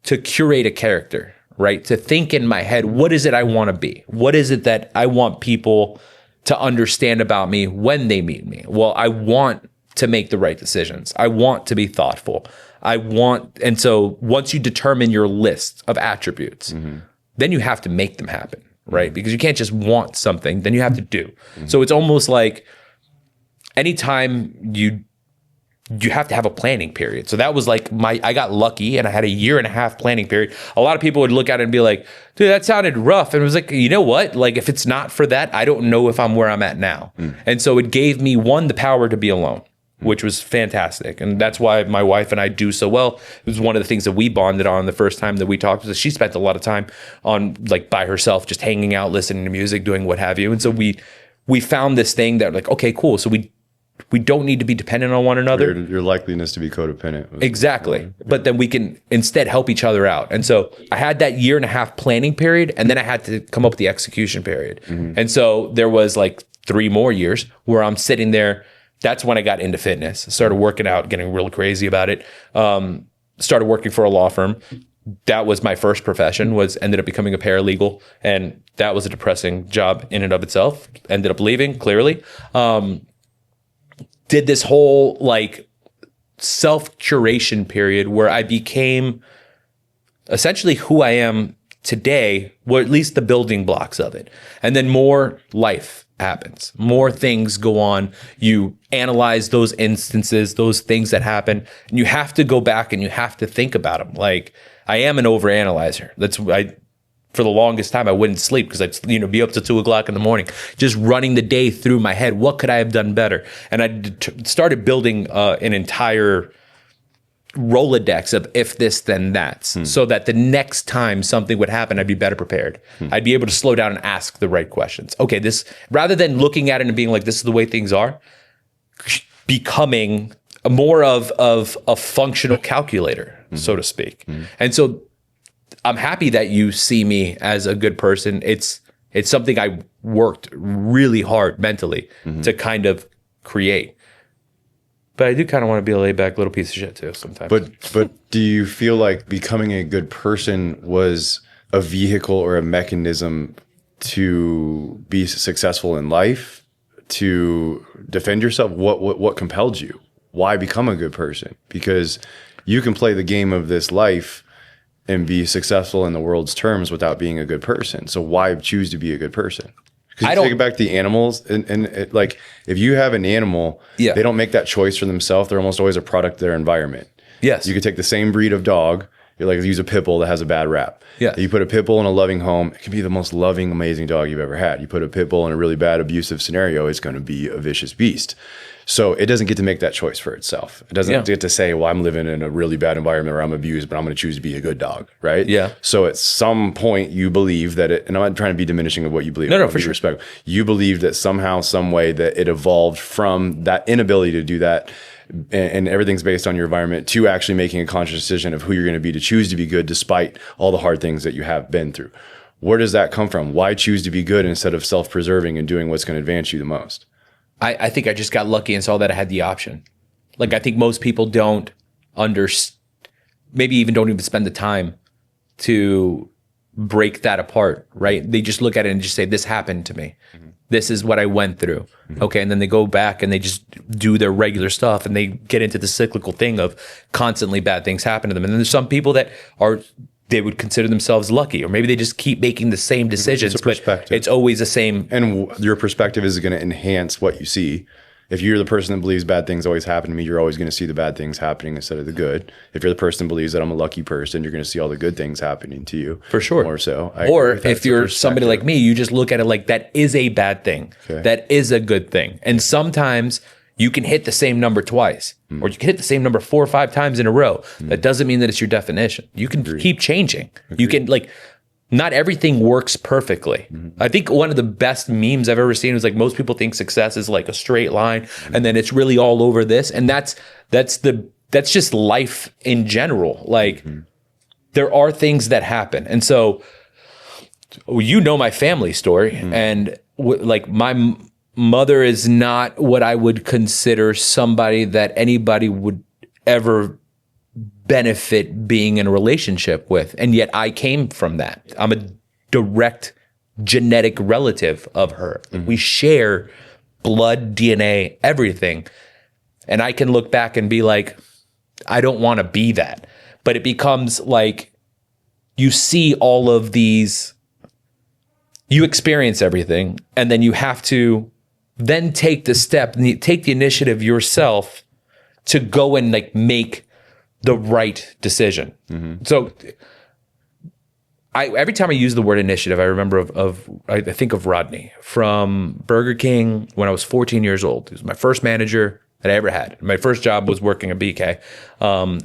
to curate a character, right? To think in my head, what is it I want to be? What is it that I want people to understand about me when they meet me? Well, I want to make the right decisions. I want to be thoughtful. And so once you determine your list of attributes, then you have to make them happen, right? Because you can't just want something, then you have to do. So it's almost like anytime you have to have a planning period. So that was like I got lucky and I had a 1.5 year planning period. A lot of people would look at it and be like, dude, that sounded rough. And it was like, you know what? Like if it's not for that, I don't know if I'm where I'm at now. And so it gave me the power to be alone, which was fantastic. And that's why my wife and I do so well. It was one of the things that we bonded on the first time that we talked. She spent a lot of time on like by herself, just hanging out, listening to music, doing what have you. And so we found this thing that like, okay, cool. So we don't need to be dependent on one another. Your likeliness to be codependent. Exactly. But then we can instead help each other out. And so I had that 1.5 year planning period, and then I had to come up with the execution period. And so there was like 3 more years where I'm sitting there. That's when I got into fitness. I started working out, getting real crazy about it. Started working for a law firm. That was my first profession, ended up becoming a paralegal. And that was a depressing job in and of itself. Ended up leaving, clearly. Did this whole like self-curation period where I became essentially who I am today, or at least the building blocks of it. And then more life happens, more things go on. You analyze those instances, those things that happen, and you have to go back and you have to think about them. Like I am an overanalyzer. For the longest time, I wouldn't sleep because I'd be up to 2 o'clock in the morning, just running the day through my head. What could I have done better? And I started building an entire Rolodex of if this, then that's, so that the next time something would happen, I'd be better prepared. I'd be able to slow down and ask the right questions. Okay, this, rather than looking at it and being like, this is the way things are, becoming more of a functional calculator, so to speak. And so I'm happy that you see me as a good person. It's something I worked really hard mentally to kind of create. But I do kind of want to be a laid back little piece of shit too sometimes. But do you feel like becoming a good person was a vehicle or a mechanism to be successful in life, to defend yourself? What compelled you? Why become a good person? Because you can play the game of this life and be successful in the world's terms without being a good person. So why choose to be a good person? Because you take it back to the animals, and it, like if you have an animal, they don't make that choice for themselves. They're almost always a product of their environment. Yes. You could take the same breed of dog. You're like, use a pit bull that has a bad rap. Yeah. You put a pit bull in a loving home, it can be the most loving, amazing dog you've ever had. You put a pit bull in a really bad, abusive scenario, it's going to be a vicious beast. So it doesn't get to make that choice for itself. It doesn't get to say, well, I'm living in a really bad environment where I'm abused, but I'm going to choose to be a good dog, right? Yeah. So at some point you believe that and I'm not trying to be diminishing of what you believe. No, for sure. Respect. You believe that somehow, some way that it evolved from that inability to do that, and everything's based on your environment, to actually making a conscious decision of who you're going to be, to choose to be good despite all the hard things that you have been through. Where does that come from? Why choose to be good instead of self-preserving and doing what's going to advance you the most? I think I just got lucky and saw that I had the option. Like, I think most people don't maybe even don't even spend the time to break that apart, right? They just look at it and just say, this happened to me. This is what I went through. Okay. And then they go back and they just do their regular stuff and they get into the cyclical thing of constantly bad things happen to them. And then there's some people that they would consider themselves lucky, or maybe they just keep making the same decisions, it's a perspective. But it's always the same. And your perspective is going to enhance what you see. If you're the person that believes bad things always happen to me, you're always going to see the bad things happening instead of the good. If you're the person that believes that I'm a lucky person, you're going to see all the good things happening to you. For sure. More so. Or if you're somebody like me, you just look at it like that is a bad thing. Okay. That is a good thing. And sometimes you can hit the same number twice, or you can hit the same number 4 or 5 times in a row. That doesn't mean that it's your definition. You can keep changing. You can, like, not everything works perfecly. I think one of the best memes I've ever seen was like, most people think success is like a straight line and then it's really all over this. And that's just life in general. Like there are things that happen. And so, you know my family story, and like my mother is not what I would consider somebody that anybody would ever benefit being in a relationship with. And yet I came from that. I'm a direct genetic relative of her. We share blood, DNA, everything. And I can look back and be like, I don't want to be that. But it becomes like you see all of these, you experience everything, and then you have to then take the step, take the initiative yourself to go and like make the right decision. So every time I use the word initiative, I remember I think of Rodney from Burger King when I was 14 years old. He was my first manager that I ever had. My first job was working at BK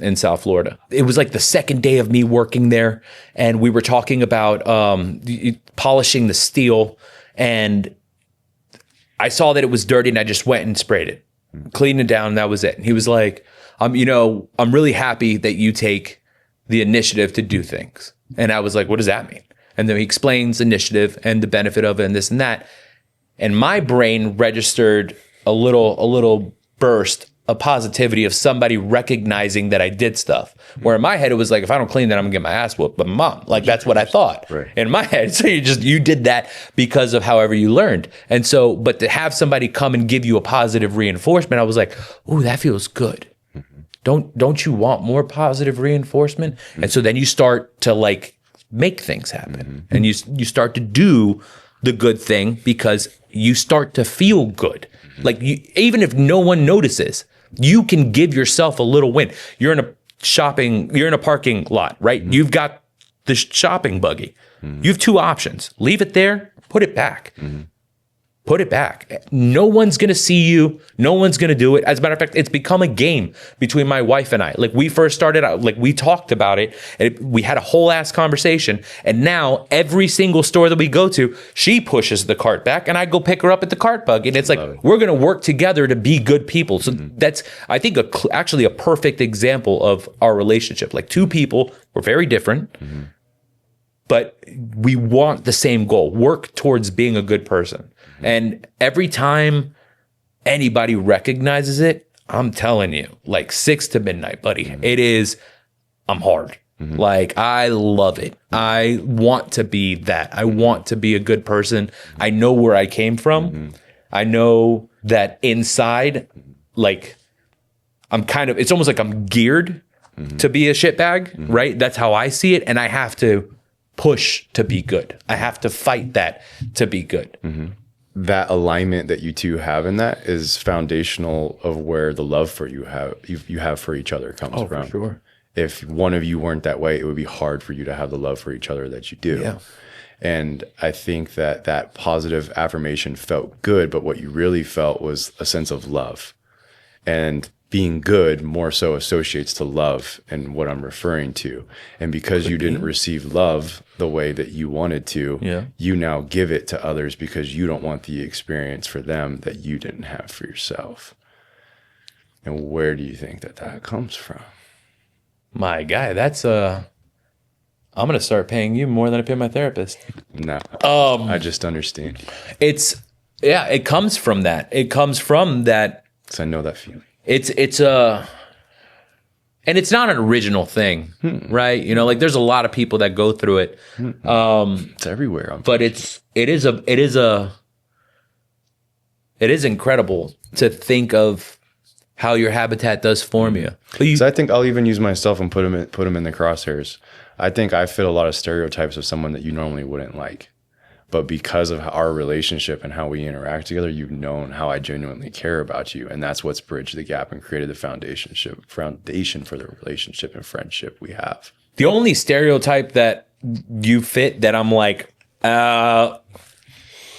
in South Florida. It was like the second day of me working there, and we were talking about polishing the steel, and I saw that it was dirty, and I just went and sprayed it, cleaned it down, and that was it. And he was like, I'm really happy that you take the initiative to do things. And I was like, what does that mean? And then he explains initiative and the benefit of it and this and that. And my brain registered a little burst of positivity of somebody recognizing that I did stuff. Where in my head, it was like, if I don't clean that, I'm gonna get my ass whooped. But mom, like that's what I thought in my head. So you did that because of however you learned. And so, but to have somebody come and give you a positive reinforcement, I was like, ooh, that feels good. Don't you want more positive reinforcement? And so then you start to like make things happen, and you start to do the good thing because you start to feel good. Like even if no one notices, you can give yourself a little win. You're in a parking lot, right? You've got the shopping buggy. You have two options: leave it there, put it back. Put it back. No one's going to see you. No one's going to do it. As a matter of fact, it's become a game between my wife and I. Like we first started out, like we talked about it, and we had a whole ass conversation. And now every single store that we go to, she pushes the cart back and I go pick her up at the cart bug. And it's like, we're going to work together to be good people. So that's, I think, actually a perfect example of our relationship. Like two people, we're very different, but we want the same goal, work towards being a good person. And every time anybody recognizes it, I'm telling you, like 6 to midnight, buddy, it is, I'm hard. Like, I love it. I want to be that. I want to be a good person. I know where I came from. I know that inside, like, it's almost like I'm geared to be a shitbag, right? That's how I see it. And I have to push to be good. I have to fight that to be good. That alignment that you two have in that is foundational of where the love for you have for each other comes from. For sure. If one of you weren't that way, it would be hard for you to have the love for each other that you do. Yeah. And I think that positive affirmation felt good, but what you really felt was a sense of love. And being good more so associates to love and what I'm referring to. And because you didn't receive love the way that you wanted to, you now give it to others because you don't want the experience for them that you didn't have for yourself. And where do you think that comes from? My guy, that's I'm going to start paying you more than I pay my therapist. No, I just understand. It comes from that. It comes from that. So I know that feeling. And it's not an original thing, right? You know, like there's a lot of people that go through it. It's everywhere. But it is incredible to think of how your habitat does form you. So I think I'll even use myself and put them in the crosshairs. I think I fit a lot of stereotypes of someone that you normally wouldn't like. But because of our relationship and how we interact together, you've known how I genuinely care about you. And that's what's bridged the gap and created the foundation for the relationship and friendship we have. The only stereotype that you fit that I'm like,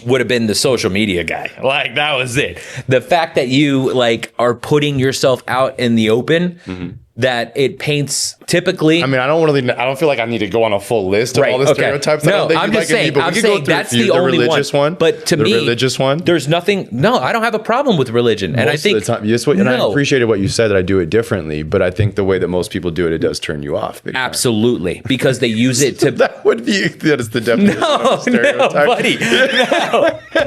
would have been the social media guy. Like, that was it. The fact that you like are putting yourself out in the open that it paints typically. I mean, I don't feel like I need to go on a full list of all the stereotypes. No, I'm just saying that's the only one. But to me, religious one, there's nothing. No, I don't have a problem with religion, and I think and I appreciated what you said that I do it differently. But I think the way that most people do it, it does turn you off. Absolutely, because they use it to. That is the definition. No, buddy,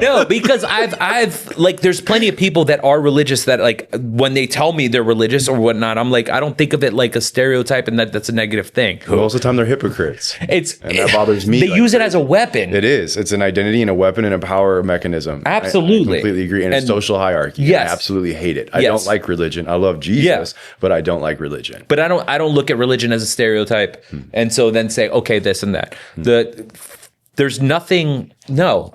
no, because I've like, there's plenty of people that are religious that like when they tell me they're religious or whatnot, I'm like, I don't think of it like a stereotype and that's a negative thing. Most of the time they're hypocrites. And that bothers me. They use it as a weapon. It is. It's an identity and a weapon and a power mechanism. Absolutely. I completely agree. And a social hierarchy. Yes. I absolutely hate it. I don't like religion. I love Jesus, but I don't like religion. But I don't look at religion as a stereotype and so then say, okay, this and that. There's nothing. No,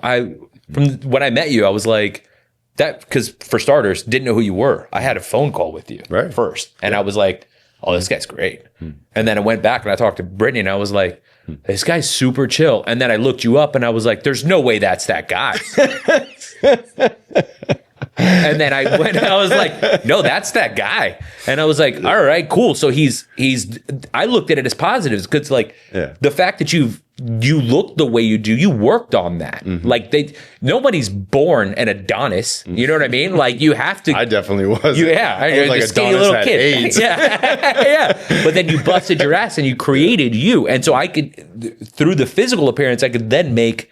from when I met you, I was like, that, because for starters, didn't know who you were. I had a phone call with you first, and I was like, "Oh, this guy's great." And then I went back and I talked to Brittany, and I was like, "This guy's super chill." And then I looked you up, and I was like, "There's no way that's that guy." And then I was like, "No, that's that guy." And I was like, "All right, cool." So he's. I looked at it as positives because, like, the fact that you look the way you do, you worked on that. Like nobody's born an Adonis. You know what I mean? Like you have to. I definitely was. I was like a skinny little kid. AIDS. Yeah. But then you busted your ass and you created you, and so I could, through the physical appearance, I could then make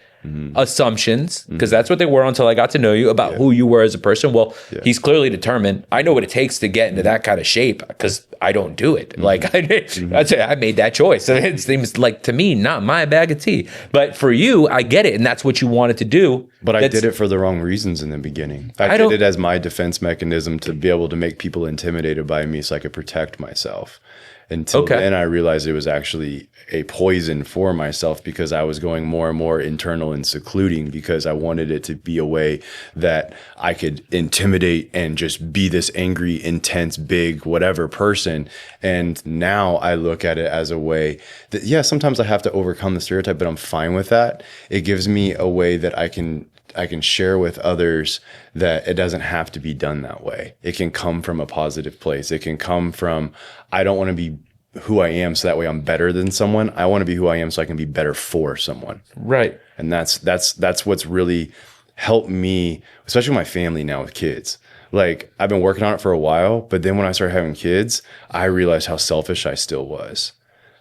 assumptions, because that's what they were until I got to know you about who you were as a person. Well, he's clearly determined. I know what it takes to get into that kind of shape because I don't do it. Like I'd say I made that choice. It seems like, to me, not my bag of tea. But for you, I get it, and that's what you wanted to do. But I did it for the wrong reasons in the beginning. I did it as my defense mechanism to be able to make people intimidated by me so I could protect myself. Until then, I realized it was actually a poison for myself because I was going more and more internal and secluding because I wanted it to be a way that I could intimidate and just be this angry, intense, big, whatever person. And now I look at it as a way that, sometimes I have to overcome the stereotype, but I'm fine with that. It gives me a way that I can share with others that it doesn't have to be done that way. It can come from a positive place. It can come from, I don't want to be who I am so that way I'm better than someone. I want to be who I am so I can be better for someone. Right. And that's what's really helped me, especially with my family now with kids. Like I've been working on it for a while, but then when I started having kids, I realized how selfish I still was.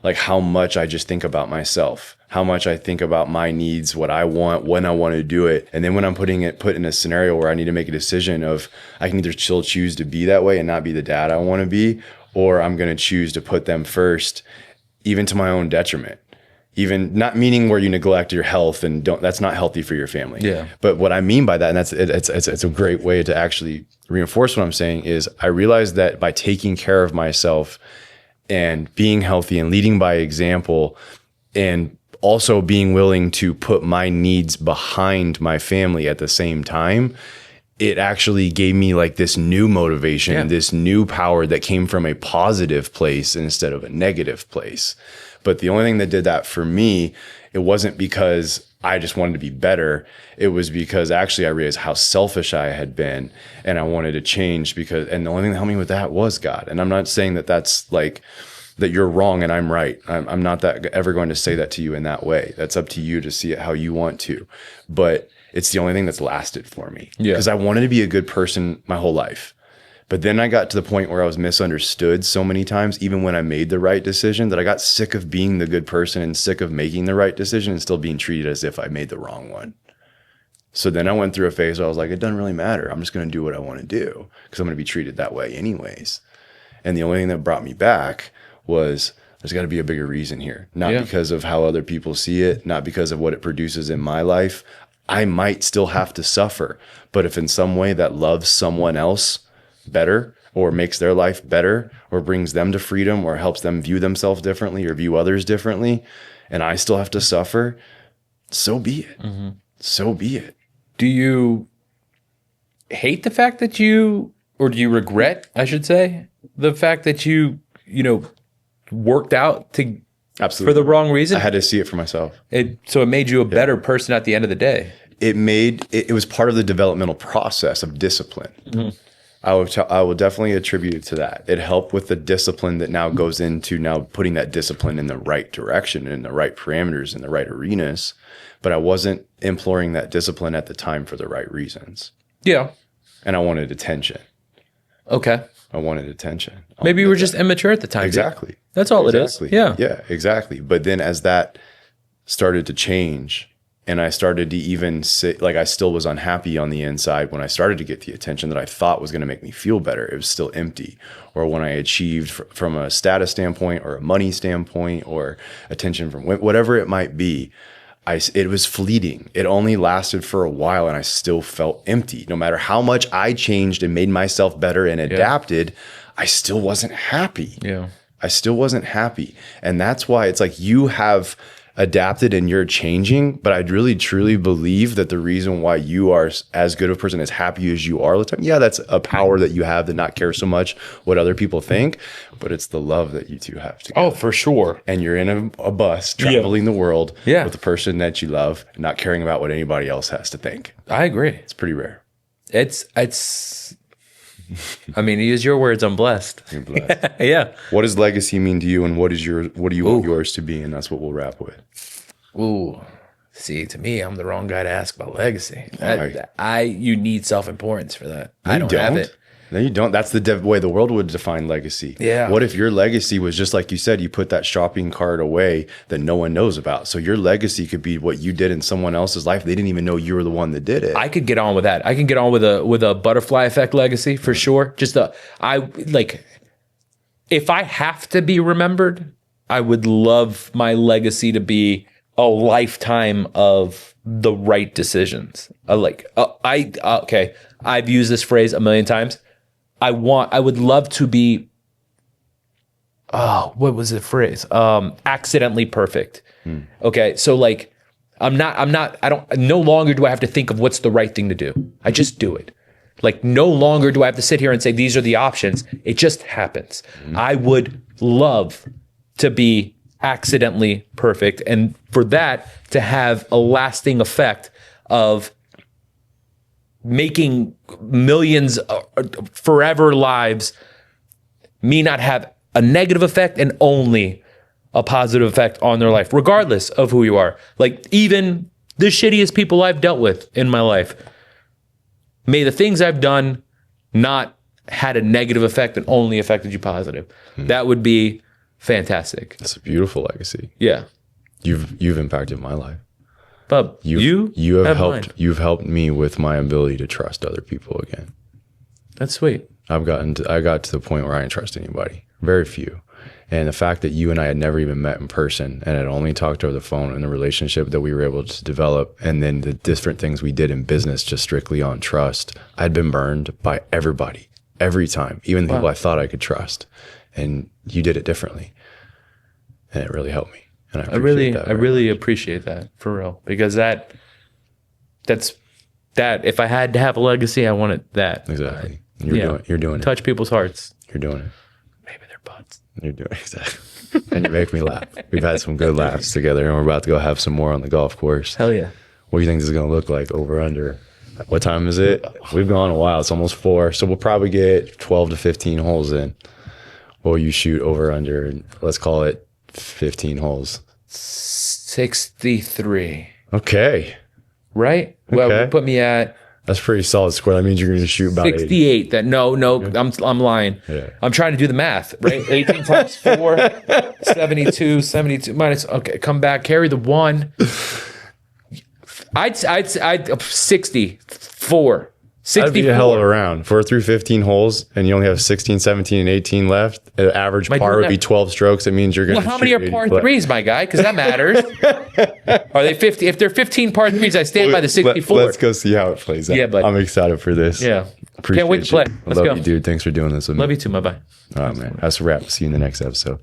Like how much I just think about myself, how much I think about my needs, what I want, when I want to do it. And then when I'm put in a scenario where I need to make a decision of, I can either still choose to be that way and not be the dad I want to be, or I'm going to choose to put them first, even to my own detriment. Even not meaning where you neglect your health and that's not healthy for your family. Yeah. But what I mean by that, and it's a great way to actually reinforce what I'm saying, is I realized that by taking care of myself and being healthy and leading by example, and also being willing to put my needs behind my family at the same time, it actually gave me like this new motivation, this new power that came from a positive place instead of a negative place. But the only thing that did that for me, it wasn't because I just wanted to be better. It was because actually I realized how selfish I had been and I wanted to change and the only thing that helped me with that was God. And I'm not saying that that's like, that you're wrong and I'm right. I'm not ever going to say that to you in that way. That's up to you to see it how you want to. But it's the only thing that's lasted for me. Because I wanted to be a good person my whole life. But then I got to the point where I was misunderstood so many times, even when I made the right decision, that I got sick of being the good person and sick of making the right decision and still being treated as if I made the wrong one. So then I went through a phase where I was like, it doesn't really matter. I'm just going to do what I want to do because I'm going to be treated that way anyways. And the only thing that brought me back was, there's got to be a bigger reason here. Not because of how other people see it, not because of what it produces in my life. I might still have to suffer, but if in some way that loves someone else better or makes their life better or brings them to freedom or helps them view themselves differently or view others differently, and I still have to suffer, so be it. Mm-hmm. So be it. Do you hate the fact that or do you regret, I should say, the fact that you worked out to absolutely for the wrong reason? I had to see it for myself. So it made you a better person at the end of the day. It was part of the developmental process of discipline. Mm-hmm. I will definitely attribute it to that. It helped with the discipline that now goes into now putting that discipline in the right direction, in the right parameters, in the right arenas. But I wasn't imploring that discipline at the time for the right reasons. Yeah. And I wanted attention. Okay. I wanted attention. Maybe you were just immature at the time. Exactly. Dude. That's all it is. Yeah. Yeah, exactly. But then as that started to change and I started to even say, like, I still was unhappy on the inside when I started to get the attention that I thought was going to make me feel better. It was still empty. Or when I achieved from a status standpoint or a money standpoint or attention from whatever it might be, it was fleeting. It only lasted for a while and I still felt empty. No matter how much I changed and made myself better and adapted, I still wasn't happy. Yeah. I still wasn't happy. And that's why it's like you have adapted and you're changing, but I really truly believe that the reason why you are as good of a person, as happy as you are all the time, yeah, that's a power that you have to not care so much what other people think, but it's the love that you two have together. Oh, for sure. And you're in a bus traveling the world with the person that you love, not caring about what anybody else has to think. I agree. It's pretty rare. It's I mean, to use your words, I'm blessed. You're blessed. Yeah. What does legacy mean to you, and what do you want yours to be? And that's what we'll wrap with. Ooh. See, to me, I'm the wrong guy to ask about legacy. Why? You need self-importance for that. No, I don't have it. No, you don't. That's the way the world would define legacy. Yeah. What if your legacy was just like you said, you put that shopping cart away that no one knows about? So your legacy could be what you did in someone else's life. They didn't even know you were the one that did it. I could get on with that. I can get on with a butterfly effect legacy for sure. If I have to be remembered, I would love my legacy to be a lifetime of the right decisions. Okay. I've used this phrase a million times. I would love to be, what was the phrase? Accidentally perfect. Okay. So like, no longer do I have to think of what's the right thing to do. I just do it. Like no longer do I have to sit here and say, these are the options. It just happens. I would love to be accidentally perfect. And for that to have a lasting effect of making millions forever lives, me not have a negative effect and only a positive effect on their life, regardless of who you are. Like even the shittiest people I've dealt with in my life, may the things I've done not had a negative effect and only affected you positive. That would be fantastic. That's a beautiful legacy. Yeah. You've impacted my life. But you have helped. mine. You've helped me with my ability to trust other people again. That's sweet. I got to the point where I didn't trust anybody. Very few. And the fact that you and I had never even met in person and had only talked over the phone, and the relationship that we were able to develop, and then the different things we did in business just strictly on trust. I'd been burned by everybody every time, even the people I thought I could trust. And you did it differently. And it really helped me. And I really appreciate that, for real, because that's that. If I had to have a legacy, I wanted that. Exactly. You're doing it. Touch people's hearts. You're doing it. Maybe their butts. You're doing it. Exactly. And you make me laugh. We've had some good laughs together, and we're about to go have some more on the golf course. Hell yeah. What do you think this is going to look like over under? What time is it? We've gone a while. It's almost 4. So we'll probably get 12 to 15 holes in. What will you shoot over under? Let's call it 15 holes. 63. Okay. Right? Well, Okay. put me at That's pretty solid score. That means you're going to shoot about 68. That no, I'm lying. Yeah. I'm trying to do the math, right? 18 times 4, 72 minus, okay, come back, carry the 1. I'd 64. 64. That'd be a hell of a round. 4 through 15 holes, and you only have 16, 17, and 18 left. The average par would be 12 strokes. That means you're going to Well, how many are par 3s, my guy? Because that matters. Are they 50? If they're 15 par 3s, I stand by the 64. Let's go see how it plays out. Yeah, but I'm excited for this. Yeah. Appreciate Can't wait to play. you. Let's Love go. you, dude. Thanks for doing this with me. Love you too. Bye-bye. All right, man. That's a wrap. See you in the next episode.